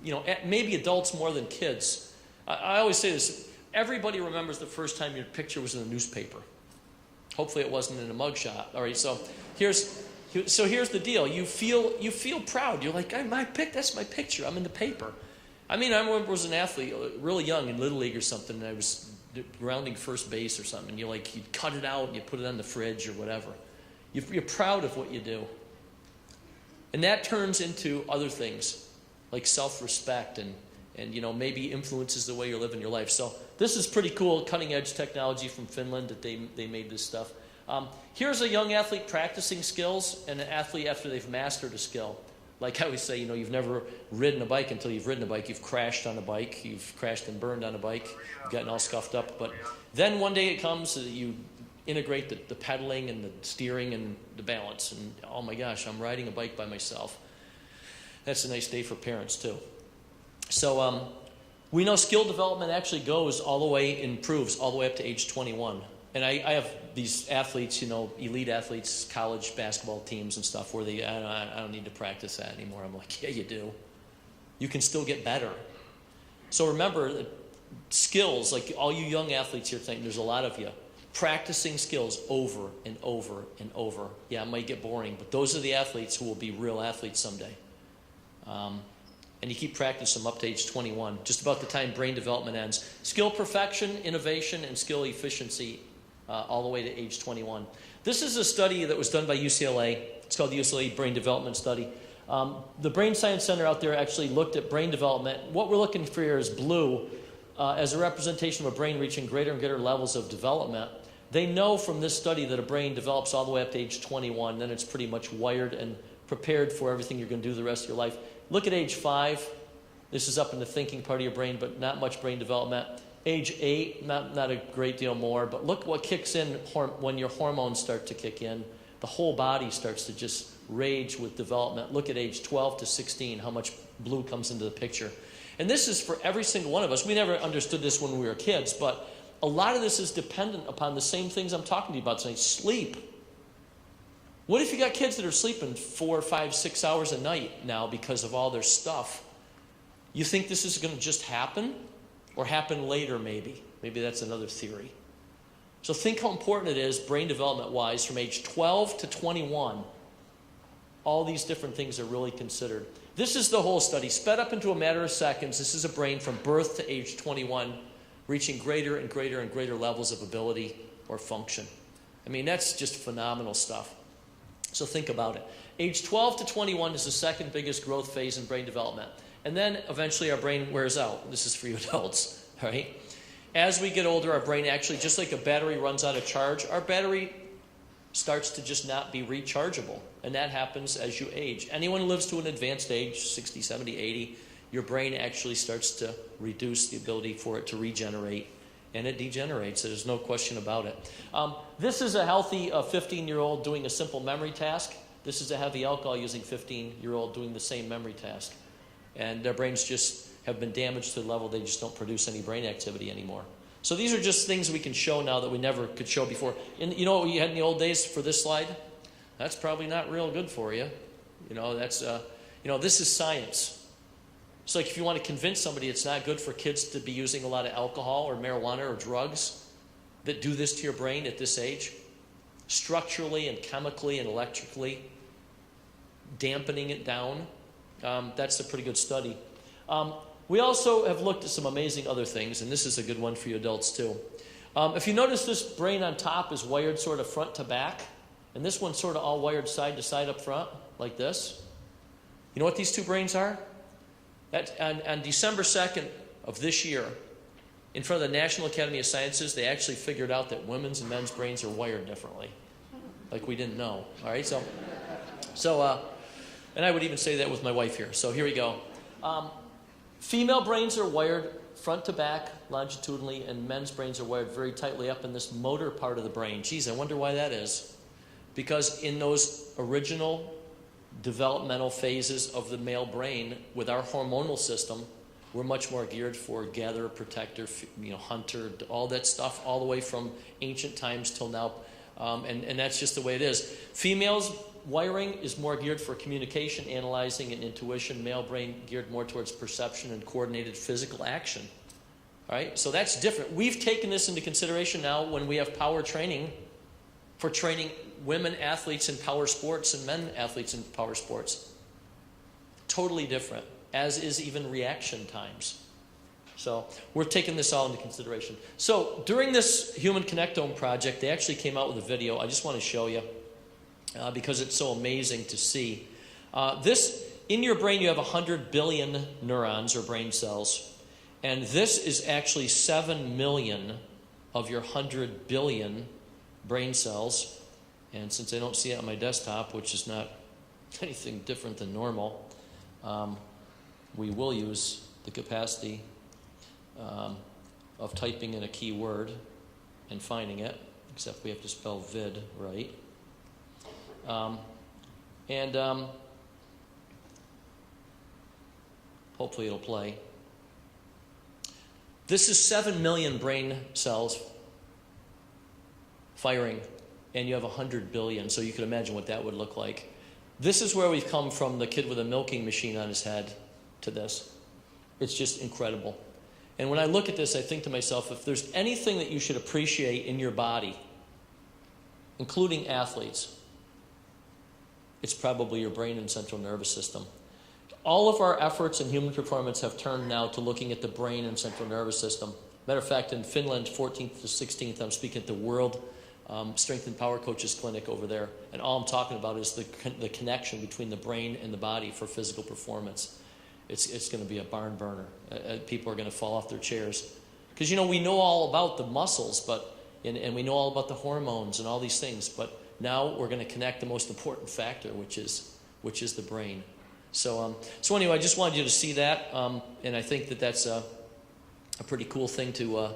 you know, maybe adults more than kids. I always say this: everybody remembers the first time your picture was in the newspaper. Hopefully, it wasn't in a mugshot. All right, so here's the deal: you feel proud. You're like, that's my picture. I'm in the paper. I mean, I remember I was an athlete, really young in Little League or something, and I was rounding first base or something. And you'd cut it out and you put it on the fridge or whatever. You're proud of what you do. And that turns into other things, like self-respect and you know, maybe influences the way you're living your life. So this is pretty cool, cutting-edge technology from Finland that they made this stuff. Here's a young athlete practicing skills, and an athlete after they've mastered a skill. Like I always say, you know, you've never ridden a bike until you've ridden a bike. You've crashed on a bike. You've crashed and burned on a bike. You've gotten all scuffed up. But then one day it comes that you integrate the pedaling and the steering and the balance. And oh my gosh, I'm riding a bike by myself. That's a nice day for parents too. So we know skill development actually goes all the way, improves all the way up to age 21. And I have these athletes, you know, elite athletes, college basketball teams and stuff where I don't need to practice that anymore. I'm like, yeah, you do. You can still get better. So remember, skills, like all you young athletes here think, there's a lot of you, practicing skills over and over and over. Yeah, it might get boring, but those are the athletes who will be real athletes someday. And you keep practicing them up to age 21, just about the time brain development ends. Skill perfection, innovation, and skill efficiency all the way to age 21. This is a study that was done by UCLA. It's called the UCLA Brain Development Study. The Brain Science Center out there actually looked at brain development. What we're looking for here is blue as a representation of a brain reaching greater and greater levels of development. They know from this study that a brain develops all the way up to age 21. Then it's pretty much wired and prepared for everything you're going to do the rest of your life. Look at age 5. This is up in the thinking part of your brain, but not much brain development. Age 8, not a great deal more, but look what kicks in when your hormones start to kick in. The whole body starts to just rage with development. Look at age 12 to 16, how much blue comes into the picture. And this is for every single one of us. We never understood this when we were kids, but a lot of this is dependent upon the same things I'm talking to you about tonight. Sleep. What if you got kids that are sleeping 4, 5, 6 hours a night now because of all their stuff? You think this is going to just happen? Or happen later, maybe. Maybe that's another theory. So think how important it is, brain development-wise, from age 12 to 21. All these different things are really considered. This is the whole study. Sped up into a matter of seconds, this is a brain from birth to age 21, reaching greater and greater and greater levels of ability or function. I mean, that's just phenomenal stuff. So think about it. Age 12 to 21 is the second biggest growth phase in brain development. And then eventually our brain wears out. This is for you adults, right? As we get older, our brain actually, just like a battery runs out of charge, our battery starts to just not be rechargeable. And that happens as you age. Anyone who lives to an advanced age, 60, 70, 80, your brain actually starts to reduce the ability for it to regenerate. And it degenerates. There's no question about it. This is a healthy 15-year-old doing a simple memory task. This is a heavy alcohol-using 15-year-old doing the same memory task. And their brains just have been damaged to the level they just don't produce any brain activity anymore. So these are just things we can show now that we never could show before. And you know what we had in the old days for this slide? That's probably not real good for you. You know, that's, this is science. It's like if you want to convince somebody it's not good for kids to be using a lot of alcohol or marijuana or drugs that do this to your brain at this age, structurally and chemically and electrically, dampening it down. That's a pretty good study. We also have looked at some amazing other things, and this is a good one for you adults too. If you notice, this brain on top is wired sort of front to back, and this one's sort of all wired side to side up front, like this. You know what these two brains are? On December 2nd of this year, in front of the National Academy of Sciences, they actually figured out that women's and men's brains are wired differently. Like we didn't know. All right, so And I would even say that with my wife here. So here we go. Female brains are wired front to back longitudinally, and men's brains are wired very tightly up in this motor part of the brain. Geez, I wonder why that is. Because in those original developmental phases of the male brain, with our hormonal system, we're much more geared for gatherer, protector, hunter, all that stuff, all the way from ancient times till now. And that's just the way it is. Females' wiring is more geared for communication, analyzing, and intuition. Male brain geared more towards perception and coordinated physical action. All right? So that's different. We've taken this into consideration now when we have power training for training women athletes in power sports and men athletes in power sports. Totally different, as is even reaction times. So we're taking this all into consideration. So during this Human Connectome project, they actually came out with a video. I just want to show you because it's so amazing to see. In your brain, you have 100 billion neurons or brain cells. And this is actually 7 million of your 100 billion brain cells. And since I don't see it on my desktop, which is not anything different than normal, we will use the capacity of typing in a keyword and finding it, except we have to spell vid right. Hopefully it'll play. This is 7 million brain cells firing, and you have 100 billion, so you can imagine what that would look like. This is where we've come from the kid with a milking machine on his head to this. It's just incredible. And when I look at this, I think to myself, if there's anything that you should appreciate in your body, including athletes, it's probably your brain and central nervous system. All of our efforts in human performance have turned now to looking at the brain and central nervous system. Matter of fact, in Finland, 14th to 16th, I'm speaking at the World Strength and Power Coaches Clinic over there. And all I'm talking about is the connection between the brain and the body for physical performance. It's going to be a barn burner. People are going to fall off their chairs. Because, we know all about the muscles, and we know all about the hormones and all these things. But now we're going to connect the most important factor, which is the brain. So anyway, I just wanted you to see that, and I think that's a pretty cool thing to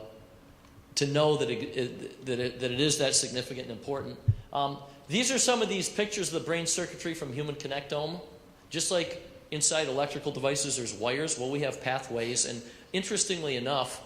know that it is that significant and important. These are some of these pictures of the brain circuitry from Human Connectome. Just like inside electrical devices, there's wires. Well, we have pathways, and interestingly enough,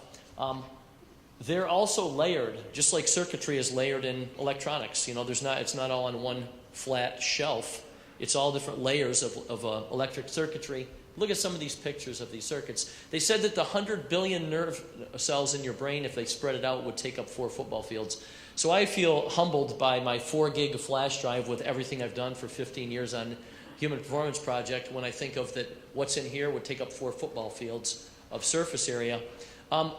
they're also layered, just like circuitry is layered in electronics. It's not all on one flat shelf. It's all different layers of electric circuitry. Look at some of these pictures of these circuits. They said that the 100 billion nerve cells in your brain, if they spread it out, would take up 4 football fields. So I feel humbled by my 4 gig flash drive with everything I've done for 15 years on Human Performance Project when I think of that what's in here would take up 4 football fields of surface area.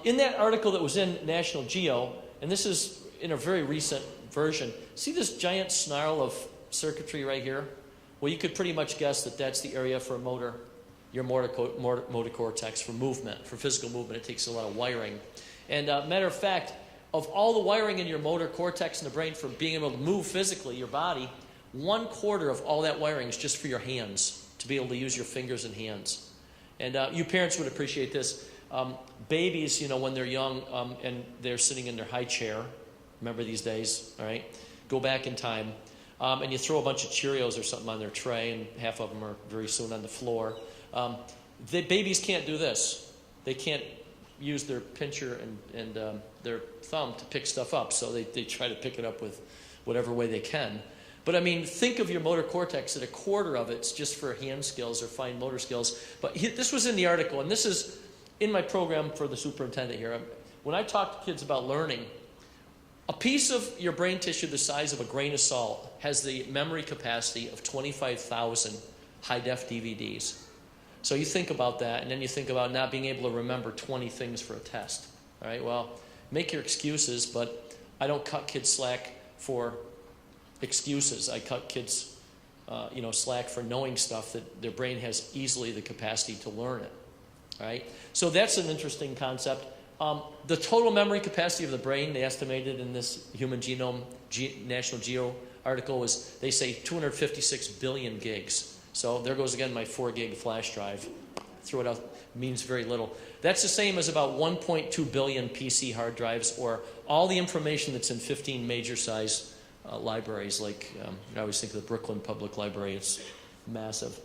In that article that was in National Geo, and this is in a very recent version, see this giant snarl of circuitry right here? Well, you could pretty much guess that that's the area for your motor cortex, for movement, for physical movement. It takes a lot of wiring. And matter of fact, of all the wiring in your motor cortex in the brain for being able to move physically, your body, 1/4 of all that wiring is just for your hands, to be able to use your fingers and hands. And you parents would appreciate this. Babies, when they're young and they're sitting in their high chair, remember these days, all right? Go back in time. And you throw a bunch of Cheerios or something on their tray, and half of them are very soon on the floor. The babies can't do this. They can't use their pincher and their thumb to pick stuff up, so they try to pick it up with whatever way they can. But think of your motor cortex, that 1/4 of it's just for hand skills or fine motor skills. But this was in the article, and this is in my program for the superintendent here. When I talk to kids about learning, a piece of your brain tissue the size of a grain of salt has the memory capacity of 25,000 high-def DVDs. So you think about that, and then you think about not being able to remember 20 things for a test. All right, well, make your excuses, but I don't cut kids slack for excuses. I cut kids slack for knowing stuff that their brain has easily the capacity to learn it. All right, so that's an interesting concept. The total memory capacity of the brain, they estimated in this Human Genome National Geo article, was, they say, 256 billion gigs. So there goes again my 4 gig flash drive. Throw it out, means very little. That's the same as about 1.2 billion PC hard drives, or all the information that's in 15 major size libraries, like I always think of the Brooklyn Public Library. It's massive.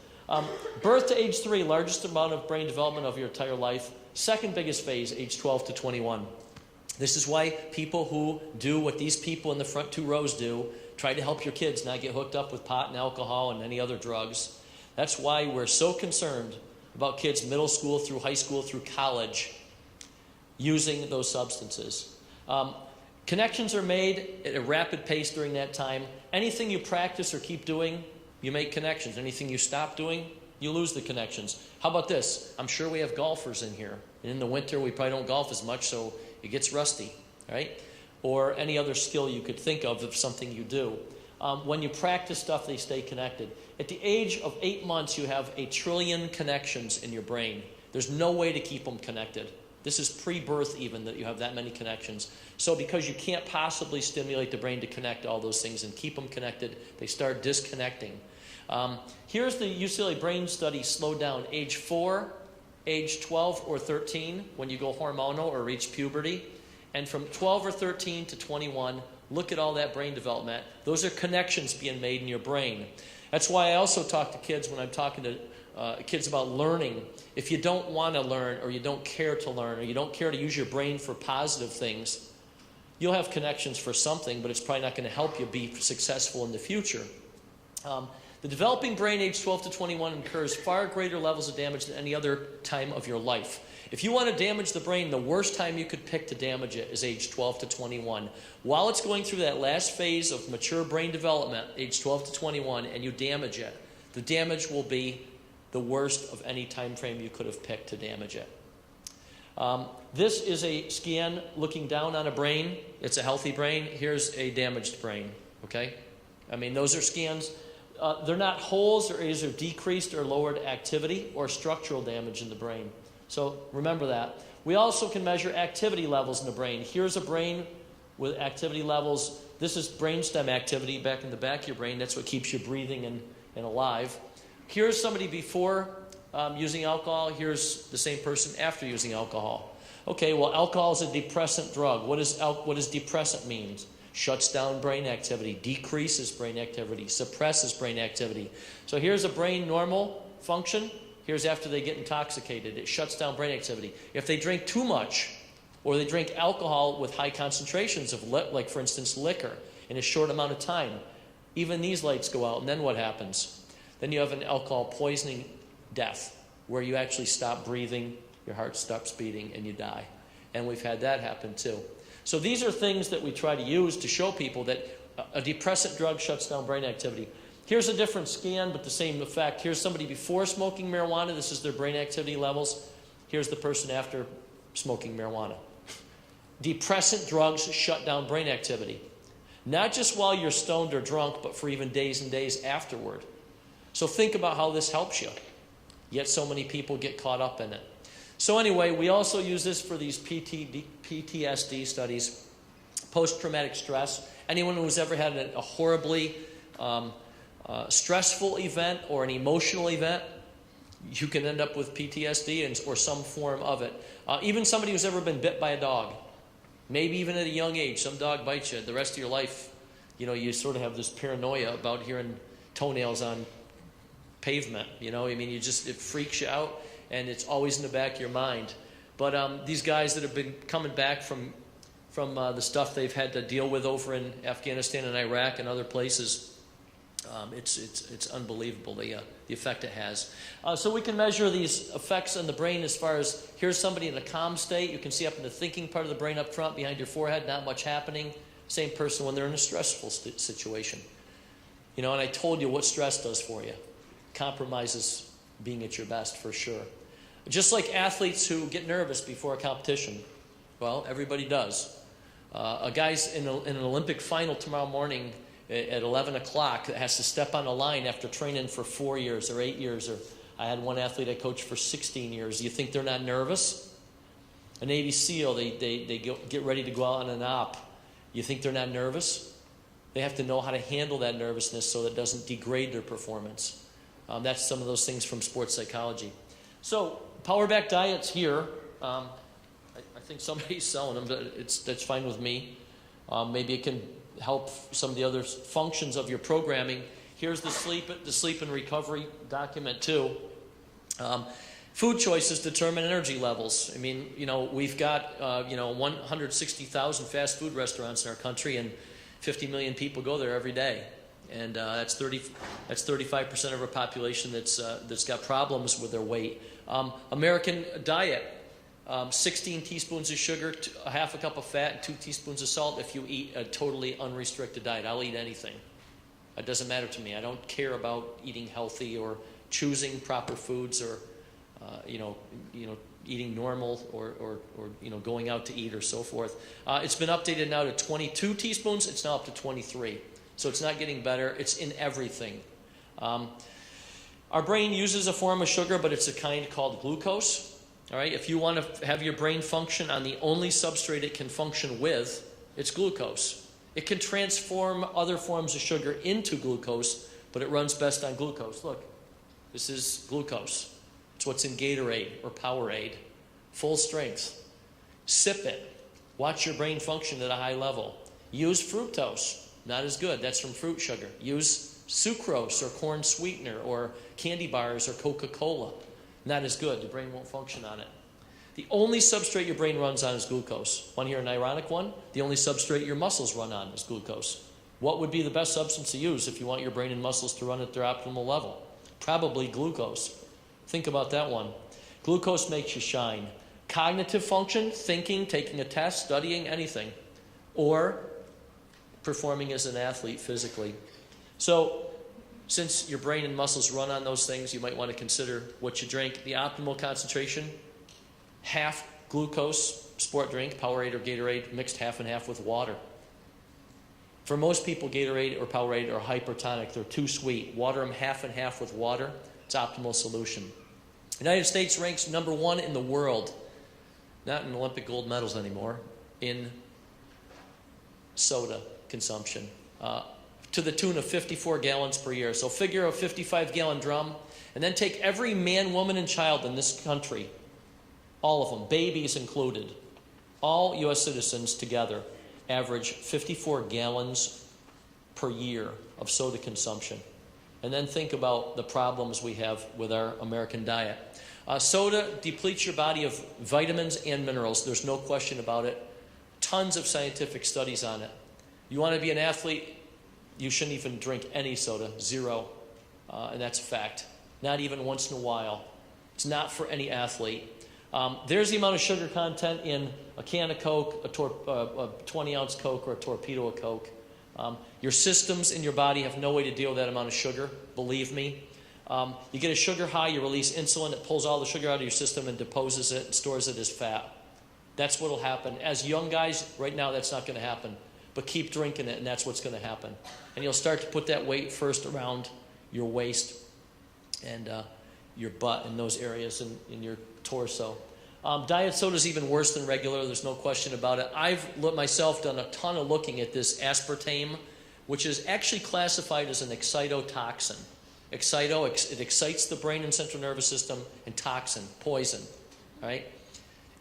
Birth to age 3, largest amount of brain development of your entire life. Second biggest phase, age 12 to 21. This is why people who do what these people in the front 2 rows do, try to help your kids not get hooked up with pot and alcohol and any other drugs. That's why we're so concerned about kids middle school through high school through college using those substances. Connections are made at a rapid pace during that time. Anything you practice or keep doing, you make connections. Anything you stop doing, you lose the connections. How about this? I'm sure we have golfers in here. And in the winter, we probably don't golf as much, so it gets rusty, right? Or any other skill you could think of something you do. When you practice stuff, they stay connected. At the age of 8 months, you have 1 trillion connections in your brain. There's no way to keep them connected. This is pre-birth even that you have that many connections. So because you can't possibly stimulate the brain to connect all those things and keep them connected, they start disconnecting. Here's the UCLA brain study slowed down. Age 4, age 12 or 13, when you go hormonal or reach puberty. And from 12 or 13 to 21, look at all that brain development. Those are connections being made in your brain. That's why I also talk to kids when I'm talking to kids about learning. If you don't want to learn, or you don't care to learn, or you don't care to use your brain for positive things, you'll have connections for something, but it's probably not going to help you be successful in the future. The developing brain, age 12 to 21, incurs far greater levels of damage than any other time of your life. If you want to damage the brain, the worst time you could pick to damage it is age 12 to 21. While it's going through that last phase of mature brain development, age 12 to 21, and you damage it, the damage will be the worst of any time frame you could have picked to damage it. This is a scan looking down on a brain. It's a healthy brain. Here's a damaged brain, okay? I mean, those are scans. They're not holes or areas of decreased or lowered activity or structural damage in the brain. So remember that. We also can measure activity levels in the brain. Here's a brain with activity levels. This is brainstem activity back in the back of your brain. That's what keeps you breathing and alive. Here's somebody before using alcohol. Here's the same person after using alcohol. Okay, well, alcohol is a depressant drug. What does depressant mean? Shuts down brain activity, decreases brain activity, suppresses brain activity. So here's a brain normal function. Here's after they get intoxicated. It shuts down brain activity. If they drink too much, or they drink alcohol with high concentrations of, like for instance, liquor, in a short amount of time, even these lights go out, and then what happens? Then you have an alcohol poisoning death, where you actually stop breathing, your heart stops beating, and you die. And we've had that happen too. So these are things that we try to use to show people that a depressant drug shuts down brain activity. Here's a different scan, but the same effect. Here's somebody before smoking marijuana. This is their brain activity levels. Here's the person after smoking marijuana. Depressant drugs shut down brain activity. Not just while you're stoned or drunk, but for even days and days afterward. So think about how this helps you. Yet so many people get caught up in it. So anyway, we also use this for these PTSD studies, post-traumatic stress. Anyone who's ever had a horribly stressful event or an emotional event, you can end up with PTSD or some form of it. Even somebody who's ever been bit by a dog, maybe even at a young age, some dog bites you. The rest of your life, you sort of have this paranoia about hearing toenails on pavement. I mean, it freaks you out, and it's always in the back of your mind. But these guys that have been coming back from the stuff they've had to deal with over in Afghanistan and Iraq and other places, it's unbelievable the effect it has. So we can measure these effects on the brain as far as, here's somebody in a calm state. You can see up in the thinking part of the brain up front behind your forehead, not much happening. Same person when they're in a stressful situation. And I told you what stress does for you. Compromises being at your best for sure. Just like athletes who get nervous before a competition. Well, everybody does. A guy's in an Olympic final tomorrow morning at 11 o'clock that has to step on a line after training for 4 years or 8 years. Or I had one athlete I coached for 16 years. You think they're not nervous? A Navy SEAL, they get ready to go out on an op. You think they're not nervous? They have to know how to handle that nervousness so that it doesn't degrade their performance. That's some of those things from sports psychology. So Power Back Diet's here. I think somebody's selling them, but that's fine with me. Maybe it can help some of the other functions of your programming. Here's the sleep and recovery document too. Food choices determine energy levels. I mean, we've got 160,000 fast food restaurants in our country, and 50 million people go there every day, and that's 35% of our population that's got problems with their weight. American diet: 16 teaspoons of sugar, a half a cup of fat, and 2 teaspoons of salt. If you eat a totally unrestricted diet, I'll eat anything. It doesn't matter to me. I don't care about eating healthy or choosing proper foods or eating normal or going out to eat or so forth. It's been updated now to 22 teaspoons. It's now up to 23. So it's not getting better. It's in everything. Our brain uses a form of sugar, but it's a kind called glucose. All right. If you want to have your brain function on the only substrate it can function with, it's glucose. It can transform other forms of sugar into glucose, but it runs best on glucose. Look, this is glucose. It's what's in Gatorade or Powerade. Full strength. Sip it. Watch your brain function at a high level. Use fructose. Not as good. That's from fruit sugar. Use sucrose or corn sweetener or candy bars or Coca-Cola. Not as good. The brain won't function on it. The only substrate your brain runs on is glucose. Want to hear an ironic one? The only substrate your muscles run on is glucose. What would be the best substance to use if you want your brain and muscles to run at their optimal level? Probably glucose. Think about that one. Glucose makes you shine. Cognitive function, thinking, taking a test, studying, anything. Or performing as an athlete physically. So, since your brain and muscles run on those things, you might want to consider what you drink. The optimal concentration: half glucose sport drink, Powerade or Gatorade, mixed half and half with water. For most people, Gatorade or Powerade are hypertonic. They're too sweet. Water them half and half with water. It's optimal solution. The United States ranks number 1 in the world, not in Olympic gold medals anymore, in soda consumption, to the tune of 54 gallons per year. So figure a 55-gallon drum, and then take every man, woman, and child in this country, all of them, babies included, all U.S. citizens together, average 54 gallons per year of soda consumption. And then think about the problems we have with our American diet. Soda depletes your body of vitamins and minerals. There's no question about it. Tons of scientific studies on it. You want to be an athlete, you shouldn't even drink any soda, 0. And that's a fact. Not even once in a while. It's not for any athlete. There's the amount of sugar content in a can of Coke, a 20-ounce Coke, or a torpedo of Coke. Your systems in your body have no way to deal with that amount of sugar, believe me. You get a sugar high, you release insulin, it pulls all the sugar out of your system and deposes it and stores it as fat. That's what will happen. As young guys, right now that's not going to happen. But keep drinking it, and that's what's going to happen. And you'll start to put that weight first around your waist and your butt and those areas in your torso. Diet soda is even worse than regular. There's no question about it. I've myself done a ton of looking at this aspartame, which is actually classified as an excitotoxin. It excites the brain and central nervous system, and toxin, poison, right?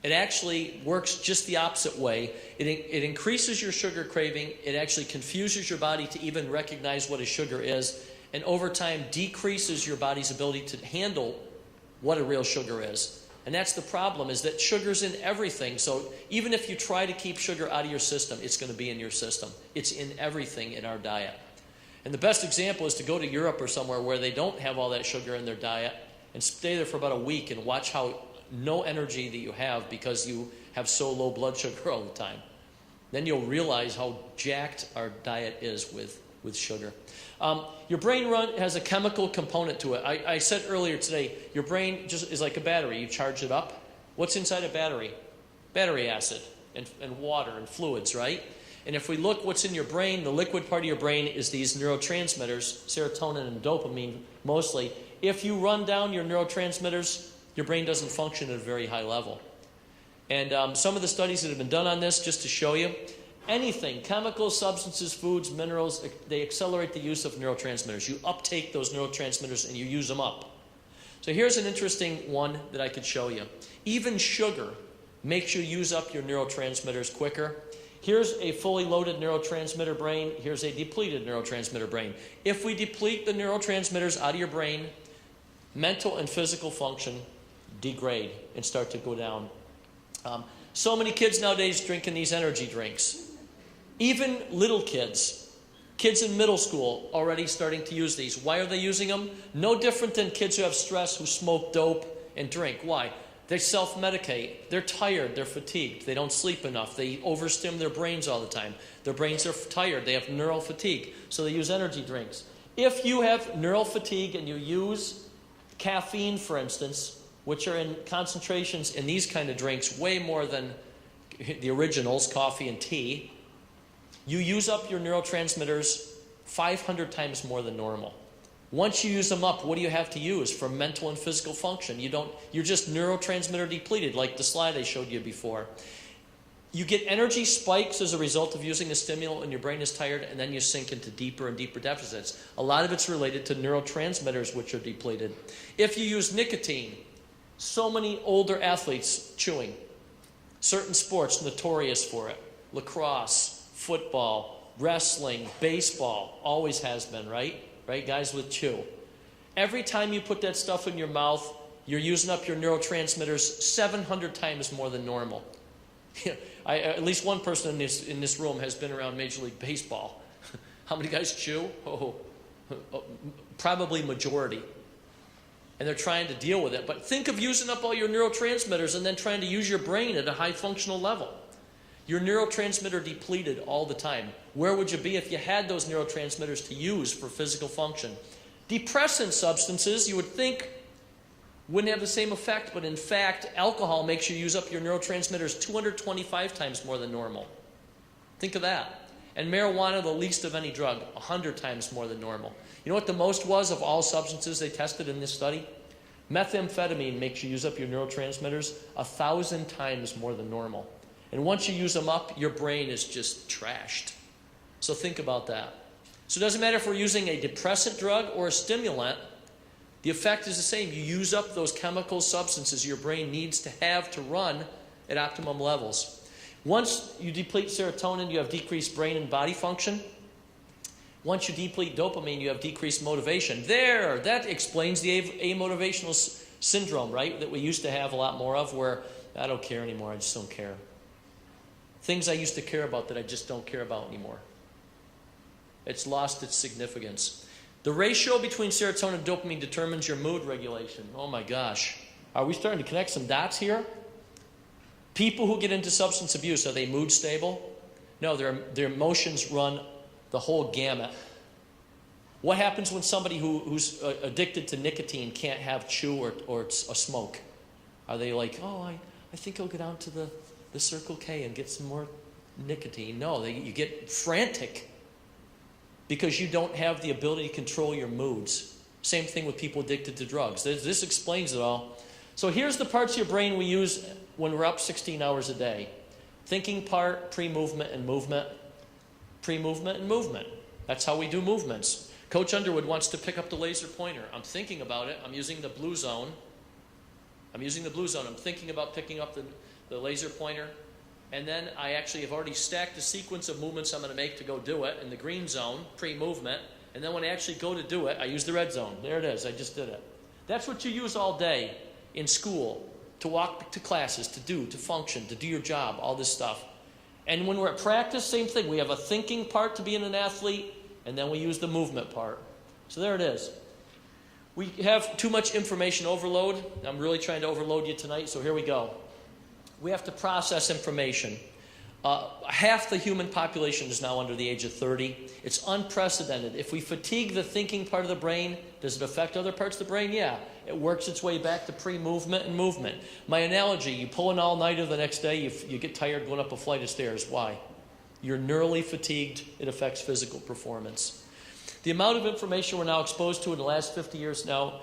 It actually works just the opposite way. It increases your sugar craving. It actually confuses your body to even recognize what a sugar is, and over time decreases your body's ability to handle what a real sugar is. And that's the problem, is that sugar's in everything. So even if you try to keep sugar out of your system, it's going to be in your system. It's in everything in our diet. And the best example is to go to Europe or somewhere where they don't have all that sugar in their diet and stay there for about a week and watch how no energy that you have because you have so low blood sugar all the time. Then you'll realize how jacked our diet is with sugar. Your brain has a chemical component to it. I said earlier today, your brain just is like a battery. You charge it up. What's inside a battery? Battery acid and water and fluids, right? And if we look what's in your brain, the liquid part of your brain is these neurotransmitters, serotonin and dopamine mostly. If you run down your neurotransmitters, your brain doesn't function at a very high level. And some of the studies that have been done on this, just to show you, anything, chemicals, substances, foods, minerals, they accelerate the use of neurotransmitters. You uptake those neurotransmitters and you use them up. So here's an interesting one that I could show you. Even sugar makes you use up your neurotransmitters quicker. Here's a fully loaded neurotransmitter brain. Here's a depleted neurotransmitter brain. If we deplete the neurotransmitters out of your brain, mental and physical function degrade and start to go down. So many kids nowadays drinking these energy drinks. Even little kids in middle school already starting to use these. Why are they using them? No different than kids who have stress, who smoke dope and drink. Why? They self-medicate. They're tired. They're fatigued. They don't sleep enough. They overstim their brains all the time. Their brains are tired. They have neural fatigue. So they use energy drinks. If you have neural fatigue and you use caffeine, for instance, which are in concentrations in these kind of drinks way more than the originals, coffee and tea, you use up your neurotransmitters 500 times more than normal. Once you use them up, what do you have to use for mental and physical function? You're just neurotransmitter depleted, like the slide I showed you before. You get energy spikes as a result of using a stimulant when your brain is tired, and then you sink into deeper and deeper deficits. A lot of it's related to neurotransmitters which are depleted. If you use nicotine, so many older athletes chewing. Certain sports notorious for it. Lacrosse, football, wrestling, baseball, always has been, right? Right, guys with chew. Every time you put that stuff in your mouth, you're using up your neurotransmitters 700 times more than normal. At least one person in this room has been around Major League Baseball. How many guys chew? Probably majority. And they're trying to deal with it. But think of using up all your neurotransmitters and then trying to use your brain at a high functional level. Your neurotransmitter depleted all the time. Where would you be if you had those neurotransmitters to use for physical function? Depressant substances, you would think, wouldn't have the same effect, but in fact, alcohol makes you use up your neurotransmitters 225 times more than normal. Think of that. And marijuana, the least of any drug, 100 times more than normal. You know what the most was of all substances they tested in this study? Methamphetamine makes you use up your neurotransmitters 1,000 times more than normal. And once you use them up, your brain is just trashed. So think about that. So it doesn't matter if we're using a depressant drug or a stimulant, the effect is the same. You use up those chemical substances your brain needs to have to run at optimum levels. Once you deplete serotonin, you have decreased brain and body function. Once you deplete dopamine, you have decreased motivation. That explains the amotivational syndrome, right? That we used to have a lot more of, where I don't care anymore, I just don't care. Things I used to care about that I just don't care about anymore. It's lost its significance. The ratio between serotonin and dopamine determines your mood regulation. Oh my gosh. Are we starting to connect some dots here? People who get into substance abuse, are they mood stable? No, their emotions run the whole gamut. What happens when somebody who's addicted to nicotine can't have chew or a smoke? Are they like, oh, I think I'll go down to the Circle K and get some more nicotine? No, you get frantic because you don't have the ability to control your moods. Same thing with people addicted to drugs. This explains it all. So here's the parts of your brain we use when we're up 16 hours a day. Thinking part, pre-movement and movement. Pre-movement and movement. That's how we do movements. Coach Underwood wants to pick up the laser pointer. I'm thinking about it. I'm using the blue zone. I'm thinking about picking up the laser pointer. And then I actually have already stacked the sequence of movements I'm going to make to go do it in the green zone, pre-movement. And then when I actually go to do it, I use the red zone. There it is. I just did it. That's what you use all day in school, to walk to classes, to function, to do your job, all this stuff. And when we're at practice, same thing. We have a thinking part to being an athlete, and then we use the movement part. So there it is. We have too much information overload. I'm really trying to overload you tonight, so here we go. We have to process information. Half the human population is now under the age of 30. It's unprecedented. If we fatigue the thinking part of the brain, does it affect other parts of the brain? Yeah. It works its way back to pre-movement and movement. My analogy, you pull an all-nighter the next day, you get tired going up a flight of stairs. Why? You're neurally fatigued. It affects physical performance. The amount of information we're now exposed to in the last 50 years now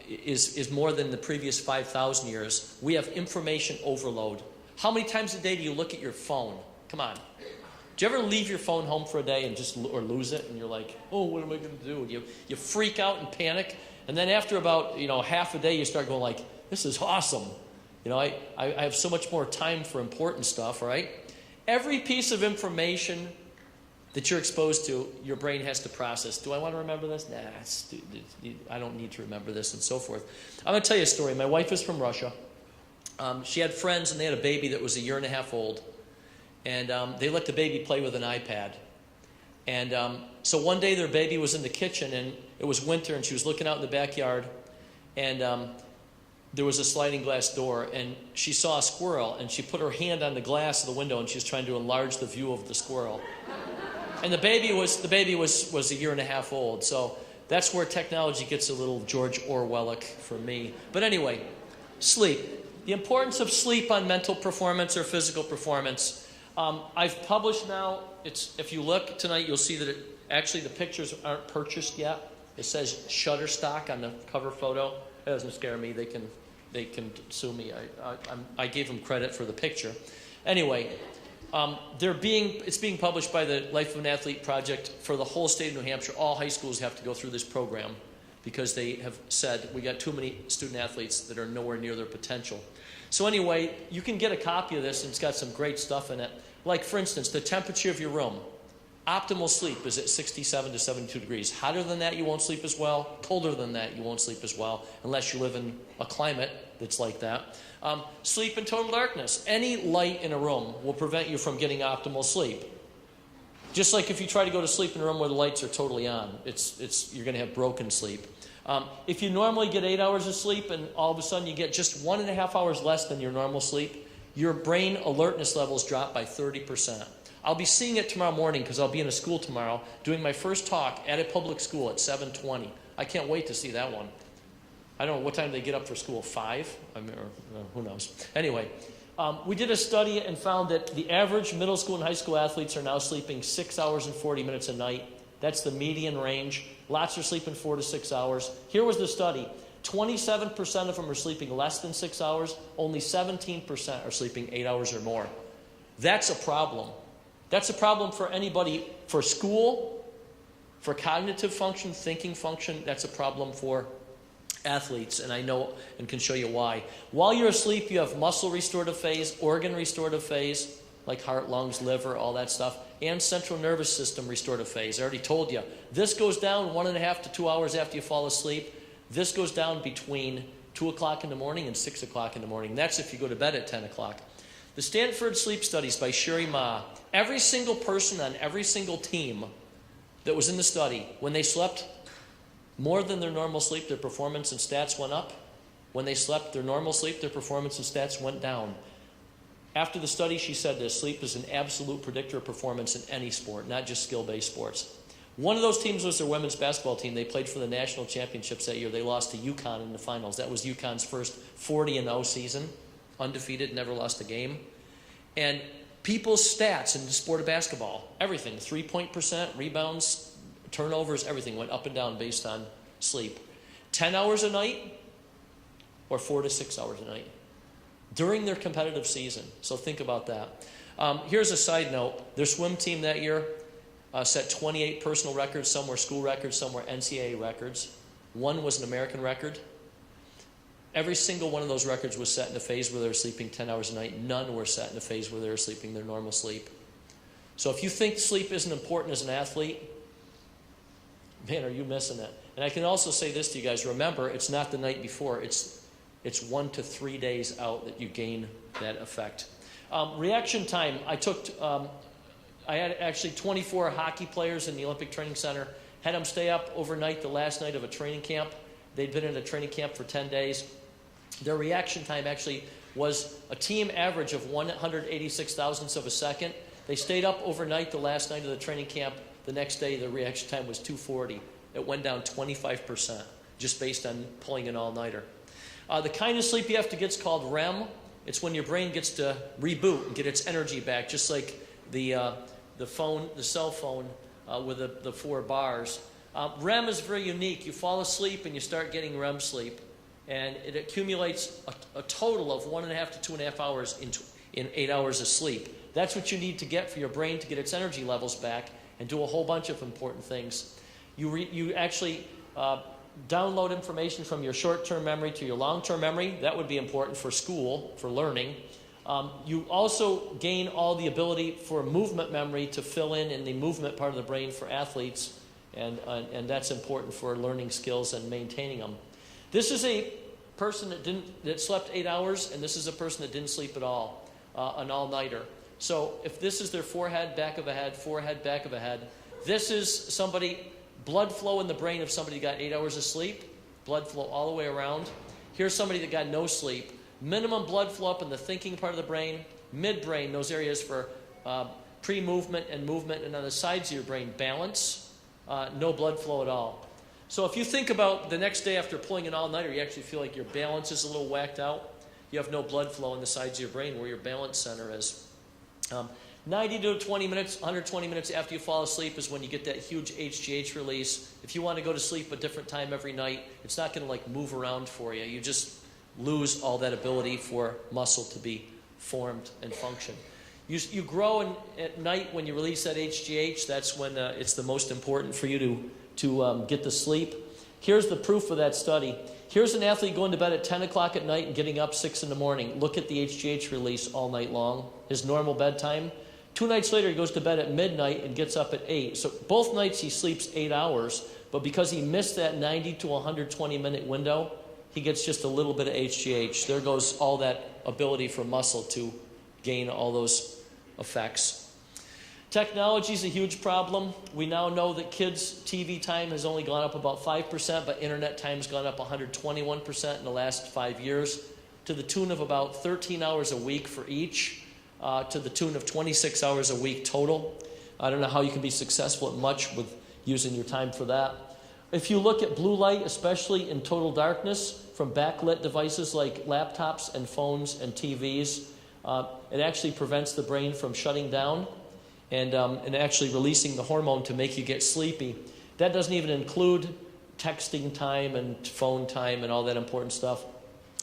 is more than the previous 5,000 years. We have information overload. How many times a day do you look at your phone? Come on. Do you ever leave your phone home for a day and or lose it, and you're like, oh, what am I going to do? And you freak out and panic, and then after about half a day, you start going like, this is awesome. I have so much more time for important stuff, right? Every piece of information that you're exposed to, your brain has to process. Do I want to remember this? Nah, I don't need to remember this, and so forth. I'm going to tell you a story. My wife is from Russia. She had friends, and they had a baby that was 1.5 years old. And they let the baby play with an iPad. And so one day their baby was in the kitchen, and it was winter, and she was looking out in the backyard, and there was a sliding glass door, and she saw a squirrel, and she put her hand on the glass of the window, and she was trying to enlarge the view of the squirrel. And the baby was 1.5 years old. So that's where technology gets a little George Orwellic for me. But anyway, sleep. The importance of sleep on mental performance or physical performance. I've published now, if you look tonight, you'll see that actually the pictures aren't purchased yet. It says Shutterstock on the cover photo. It doesn't scare me. They can sue me. I gave them credit for the picture. Anyway, it's being published by the Life of an Athlete Project for the whole state of New Hampshire. All high schools have to go through this program because they have said we got too many student athletes that are nowhere near their potential. So anyway, you can get a copy of this, and it's got some great stuff in it. Like, for instance, the temperature of your room. Optimal sleep is at 67 to 72 degrees. Hotter than that, you won't sleep as well. Colder than that, you won't sleep as well, unless you live in a climate that's like that. Sleep in total darkness. Any light in a room will prevent you from getting optimal sleep. Just like if you try to go to sleep in a room where the lights are totally on, you're going to have broken sleep. If you normally get 8 hours of sleep and all of a sudden you get just 1.5 hours less than your normal sleep, your brain alertness levels drop by 30%. I'll be seeing it tomorrow morning because I'll be in a school tomorrow doing my first talk at a public school at 7:20. I can't wait to see that one. I don't know what time they get up for school, 5? Or who knows. Anyway, we did a study and found that the average middle school and high school athletes are now sleeping 6 hours and 40 minutes a night. That's the median range. Lots are sleeping 4 to 6 hours. Here was the study. 27% of them are sleeping less than 6 hours. Only 17% are sleeping 8 hours or more. That's a problem. That's a problem for anybody, for school, for cognitive function, thinking function. That's a problem for athletes, and I know and can show you why. While you're asleep, you have muscle restorative phase, organ restorative phase, like heart, lungs, liver, all that stuff, and central nervous system restorative phase. I already told you. This goes down 1.5 to 2 hours after you fall asleep. This goes down between 2 o'clock in the morning and 6 o'clock in the morning. That's if you go to bed at 10 o'clock. The Stanford Sleep Studies by Sherry Ma, every single person on every single team that was in the study, when they slept more than their normal sleep, their performance and stats went up. When they slept their normal sleep, their performance and stats went down. After the study, she said this: sleep is an absolute predictor of performance in any sport, not just skill-based sports. One of those teams was their women's basketball team. They played for the national championships that year. They lost to UConn in the finals. That was UConn's first 40-0 season, undefeated, never lost a game. And people's stats in the sport of basketball, everything, 3-point percent, rebounds, turnovers, everything went up and down based on sleep. 10 hours a night or 4 to 6 hours a night during their competitive season. So think about that. Here's a side note. Their swim team that year set 28 personal records. Some were school records, some were NCAA records. One was an American record. Every single one of those records was set in a phase where they were sleeping 10 hours a night. None were set in a phase where they were sleeping their normal sleep. So if you think sleep isn't important as an athlete, man, are you missing it. And I can also say this to you guys. Remember, it's not the night before. It's 1 to 3 days out that you gain that effect. Reaction time. I had actually 24 hockey players in the Olympic Training Center. Had them stay up overnight the last night of a training camp. They'd been in a training camp for 10 days. Their reaction time actually was a team average of 186 thousandths of a second. They stayed up overnight the last night of the training camp. The next day, the reaction time was 240. It went down 25% just based on pulling an all-nighter. The kind of sleep you have to get is called REM. It's when your brain gets to reboot and get its energy back, just like the cell phone with the 4 bars. REM is very unique. You fall asleep and you start getting REM sleep, and it accumulates a total of 1.5 to 2.5 hours in 8 hours of sleep. That's what you need to get for your brain to get its energy levels back and do a whole bunch of important things. You actually download information from your short-term memory to your long-term memory. That would be important for school, for learning. You also gain all the ability for movement memory to fill in the movement part of the brain for athletes, and that's important for learning skills and maintaining them. This is a person that slept 8 hours, and this is a person that didn't sleep at all, an all-nighter. So if this is their forehead, back of a head, forehead, back of a head, this is somebody, blood flow in the brain of somebody who got 8 hours of sleep, blood flow all the way around. Here's somebody that got no sleep. Minimum blood flow up in the thinking part of the brain, midbrain, those areas for pre-movement and movement, and on the sides of your brain, balance, no blood flow at all. So if you think about the next day after pulling an all-nighter, you actually feel like your balance is a little whacked out. You have no blood flow in the sides of your brain where your balance center is. 90 to 20 minutes, 120 minutes after you fall asleep is when you get that huge HGH release. If you want to go to sleep a different time every night, it's not going to like move around for you. You just lose all that ability for muscle to be formed and function. You grow at night when you release that HGH. That's when it's the most important for you to get the sleep. Here's the proof of that study. Here's an athlete going to bed at 10 o'clock at night and getting up 6 in the morning. Look at the HGH release all night long, his normal bedtime. 2 nights later, he goes to bed at midnight and gets up at 8. So both nights he sleeps 8 hours, but because he missed that 90 to 120 minute window, he gets just a little bit of HGH. There goes all that ability for muscle to gain all those effects. Technology is a huge problem. We now know that kids' TV time has only gone up about 5%, but internet time has gone up 121% in the last 5 years, to the tune of about 13 hours a week for each, to the tune of 26 hours a week total. I don't know how you can be successful at much with using your time for that. If you look at blue light, especially in total darkness, from backlit devices like laptops and phones and TVs, it actually prevents the brain from shutting down and actually releasing the hormone to make you get sleepy. That doesn't even include texting time and phone time and all that important stuff.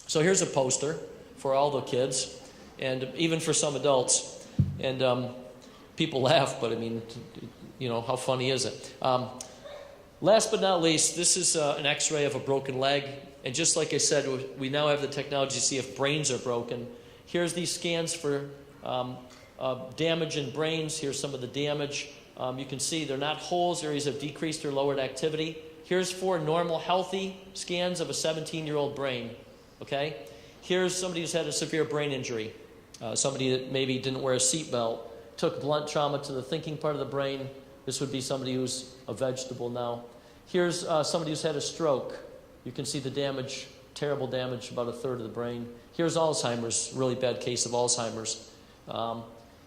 So here's a poster for all the kids and even for some adults. And people laugh, but I mean, you know, how funny is it? Last but not least, this is an x-ray of a broken leg. And just like I said, we now have the technology to see if brains are broken. Here's these scans for damage in brains. Here's some of the damage. You can see they're not holes, areas of decreased or lowered activity. Here's 4 normal, healthy scans of a 17-year-old brain. Okay? Here's somebody who's had a severe brain injury. Somebody that maybe didn't wear a seatbelt, took blunt trauma to the thinking part of the brain. This would be somebody who's a vegetable now. Here's somebody who's had a stroke. You can see the damage, terrible damage, about a third of the brain. Here's Alzheimer's, really bad case of Alzheimer's.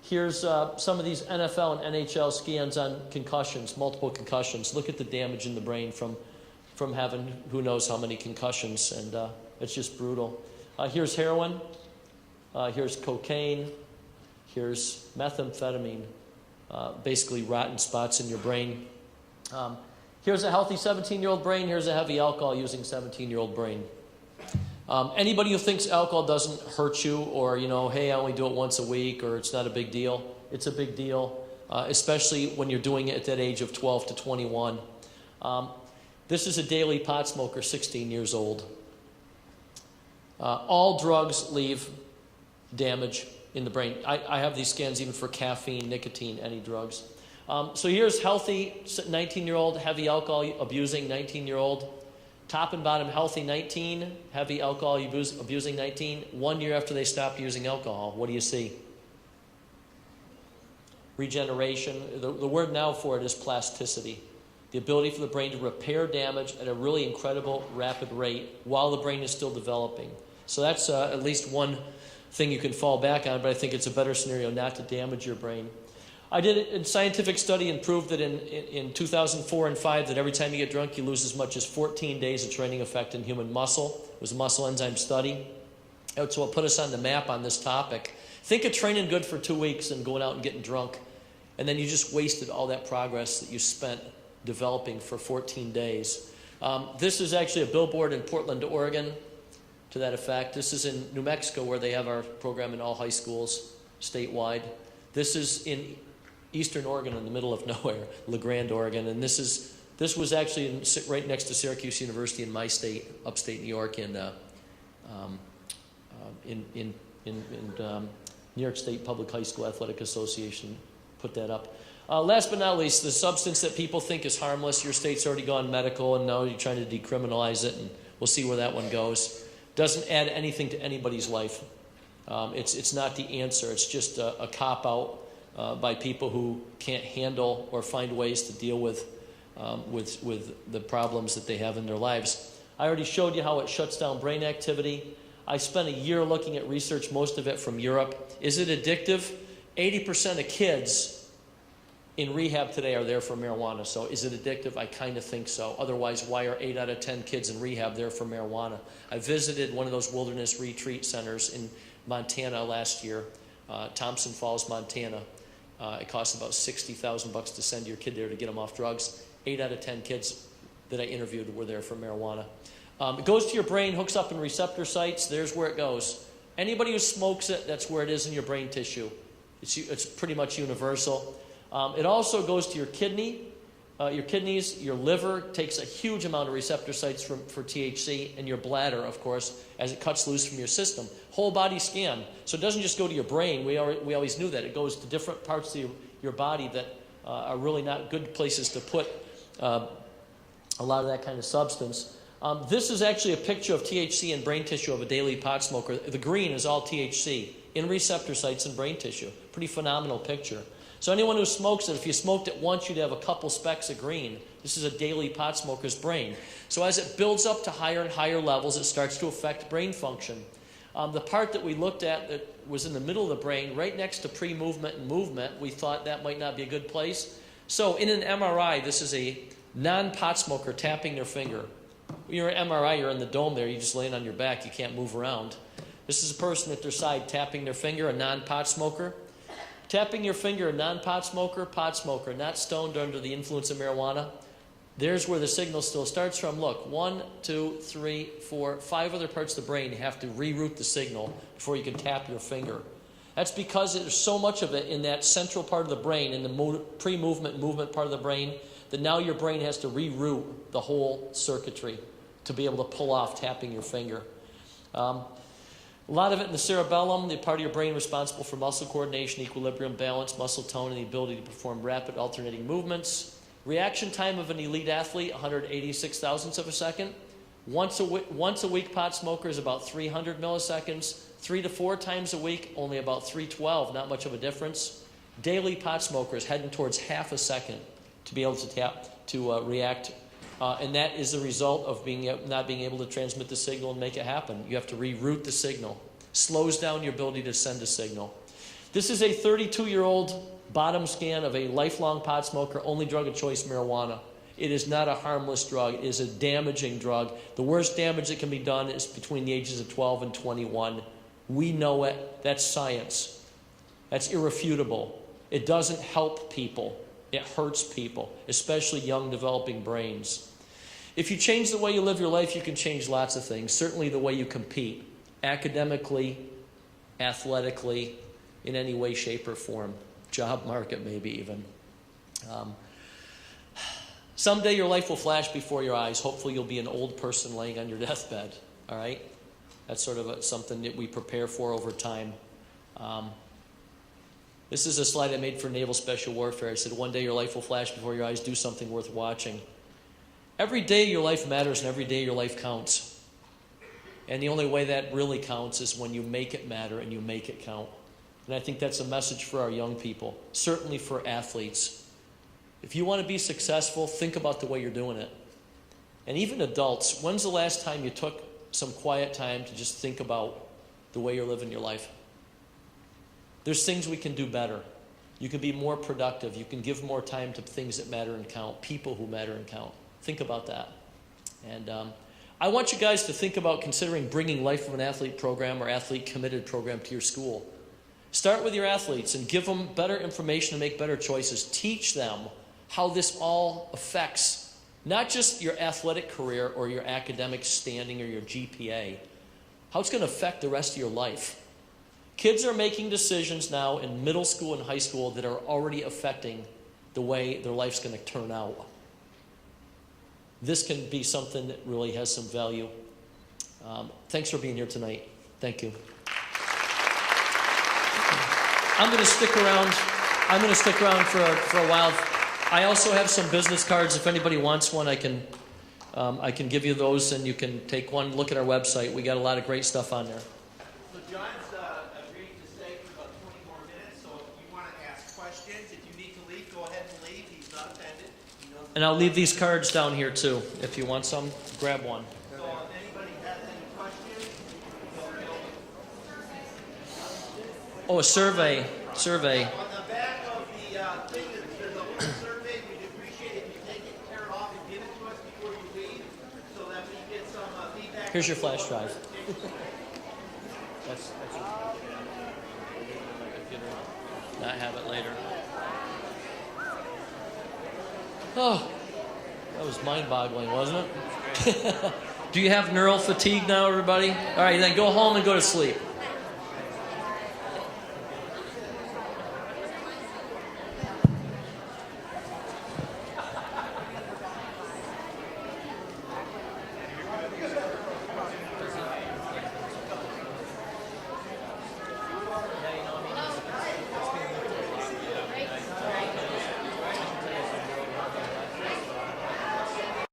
Here's some of these NFL and NHL scans on concussions, multiple concussions. Look at the damage in the brain from having who knows how many concussions, and it's just brutal. Here's heroin. Here's cocaine. Here's methamphetamine. Basically rotten spots in your brain. Here's a healthy 17-year-old brain. Here's a heavy alcohol-using 17-year-old brain. Anybody who thinks alcohol doesn't hurt you, or, you know, hey, I only do it once a week, or it's not a big deal, it's a big deal, especially when you're doing it at that age of 12 to 21. This is a daily pot smoker, 16 years old. All drugs leave damage in the brain. I have these scans even for caffeine, nicotine, any drugs. So here's healthy 19-year-old, heavy alcohol abusing 19-year-old. Top and bottom healthy 19, heavy alcohol abusing 19. 1 year after they stopped using alcohol, what do you see? Regeneration. The word now for it is plasticity. The ability for the brain to repair damage at a really incredible, rapid rate while the brain is still developing. So that's at least one thing you can fall back on, but I think it's a better scenario not to damage your brain. I did a scientific study and proved that in 2004 and 5 that every time you get drunk, you lose as much as 14 days of training effect in human muscle. It was a muscle enzyme study. So it put us on the map on this topic. Think of training good for 2 weeks and going out and getting drunk, and then you just wasted all that progress that you spent developing for 14 days. This is actually a billboard in Portland, Oregon, to that effect. This is in New Mexico, where they have our program in all high schools statewide. This is in Eastern Oregon, in the middle of nowhere, La Grande, Oregon, and this was actually right next to Syracuse University in my state, upstate New York, in New York State Public High School Athletic Association put that up. Last but not least, the substance that people think is harmless. Your state's already gone medical, and now you're trying to decriminalize it, and we'll see where that one goes. Doesn't add anything to anybody's life. It's not the answer. It's just a cop-out by people who can't handle or find ways to deal with the problems that they have in their lives. I already showed you how it shuts down brain activity. I spent a year looking at research, most of it from Europe. Is it addictive? 80% of kids in rehab today are there for marijuana. So is it addictive? I kind of think so. Otherwise, why are 8 out of 10 kids in rehab there for marijuana? I visited one of those wilderness retreat centers in Montana last year, Thompson Falls, Montana. It costs about $60,000 to send your kid there to get them off drugs. 8 out of 10 kids that I interviewed were there for marijuana. It goes to your brain, hooks up in receptor sites. There's where it goes. Anybody who smokes it, that's where it is in your brain tissue. It's pretty much universal. It also goes to your kidneys, your liver takes a huge amount of receptor sites for THC, and your bladder, of course, as it cuts loose from your system. Whole body scan. So it doesn't just go to your brain. We always knew that. It goes to different parts of your body that are really not good places to put a lot of that kind of substance. This is actually a picture of THC in brain tissue of a daily pot smoker. The green is all THC in receptor sites in brain tissue. Pretty phenomenal picture. So anyone who smokes it, if you smoked it once, you'd have a couple specks of green. This is a daily pot smoker's brain. So as it builds up to higher and higher levels, it starts to affect brain function. The part that we looked at that was in the middle of the brain, right next to pre-movement and movement, we thought that might not be a good place. So in an MRI, this is a non-pot smoker tapping their finger. When you're in MRI, you're in the dome there, you're just laying on your back, you can't move around. This is a person at their side tapping their finger, a non-pot smoker. Tapping your finger, a non-pot smoker, pot smoker, not stoned under the influence of marijuana. There's where the signal still starts from. Look, 1, 2, 3, 4, 5 other parts of the brain have to reroute the signal before you can tap your finger. That's because there's so much of it in that central part of the brain, in the pre-movement, movement part of the brain, that now your brain has to reroute the whole circuitry to be able to pull off tapping your finger. A lot of it in the cerebellum, the part of your brain responsible for muscle coordination, equilibrium, balance, muscle tone, and the ability to perform rapid alternating movements. Reaction time of an elite athlete, 186 thousandths of a second. Once a week pot smoker is about 300 milliseconds. 3 to 4 times a week, only about 312, not much of a difference. Daily pot smokers heading towards half a second to be able to react. And that is the result of not being able to transmit the signal and make it happen. You have to reroute the signal. Slows down your ability to send a signal. This is a 32-year-old bottom scan of a lifelong pot smoker, only drug of choice, marijuana. It is not a harmless drug. It is a damaging drug. The worst damage that can be done is between the ages of 12 and 21. We know it. That's science. That's irrefutable. It doesn't help people. It hurts people, especially young developing brains. If you change the way you live your life, you can change lots of things. Certainly the way you compete, academically, athletically, in any way, shape, or form. Job market, maybe even. Someday your life will flash before your eyes. Hopefully you'll be an old person laying on your deathbed. All right? That's sort of something that we prepare for over time. This is a slide I made for Naval Special Warfare. I said, one day your life will flash before your eyes. Do something worth watching. Every day your life matters, and every day your life counts. And the only way that really counts is when you make it matter and you make it count. And I think that's a message for our young people, certainly for athletes. If you want to be successful, think about the way you're doing it. And even adults, when's the last time you took some quiet time to just think about the way you're living your life? There's things we can do better. You can be more productive. You can give more time to things that matter and count, people who matter and count. Think about that. And I want you guys to think about considering bringing Life of an Athlete program or Athlete Committed program to your school. Start with your athletes and give them better information to make better choices. Teach them how this all affects not just your athletic career or your academic standing or your GPA, how it's going to affect the rest of your life. Kids are making decisions now in middle school and high school that are already affecting the way their life's going to turn out. This can be something that really has some value. Thanks for being here tonight. Thank you. I'm going to stick around. For a while. I also have some business cards. If anybody wants one, I can give you those, and you can take one. Look at our website. We got a lot of great stuff on there. So John's agreed to stay for about 20 more minutes. So if you want to ask questions, if you need to leave, go ahead and leave. He's not offended. And I'll leave these cards down here too. If you want some, grab one. So if anybody has any questions, Oh, a survey. on the back of the thing, there's a little survey. We'd appreciate it if you take it, tear it off, and give it to us before you leave, so that we get some feedback. Here's your flash drive. That's not have it later. Oh, that was mind-boggling, wasn't it? Do you have neural fatigue now, everybody? All right, then go home and go to sleep.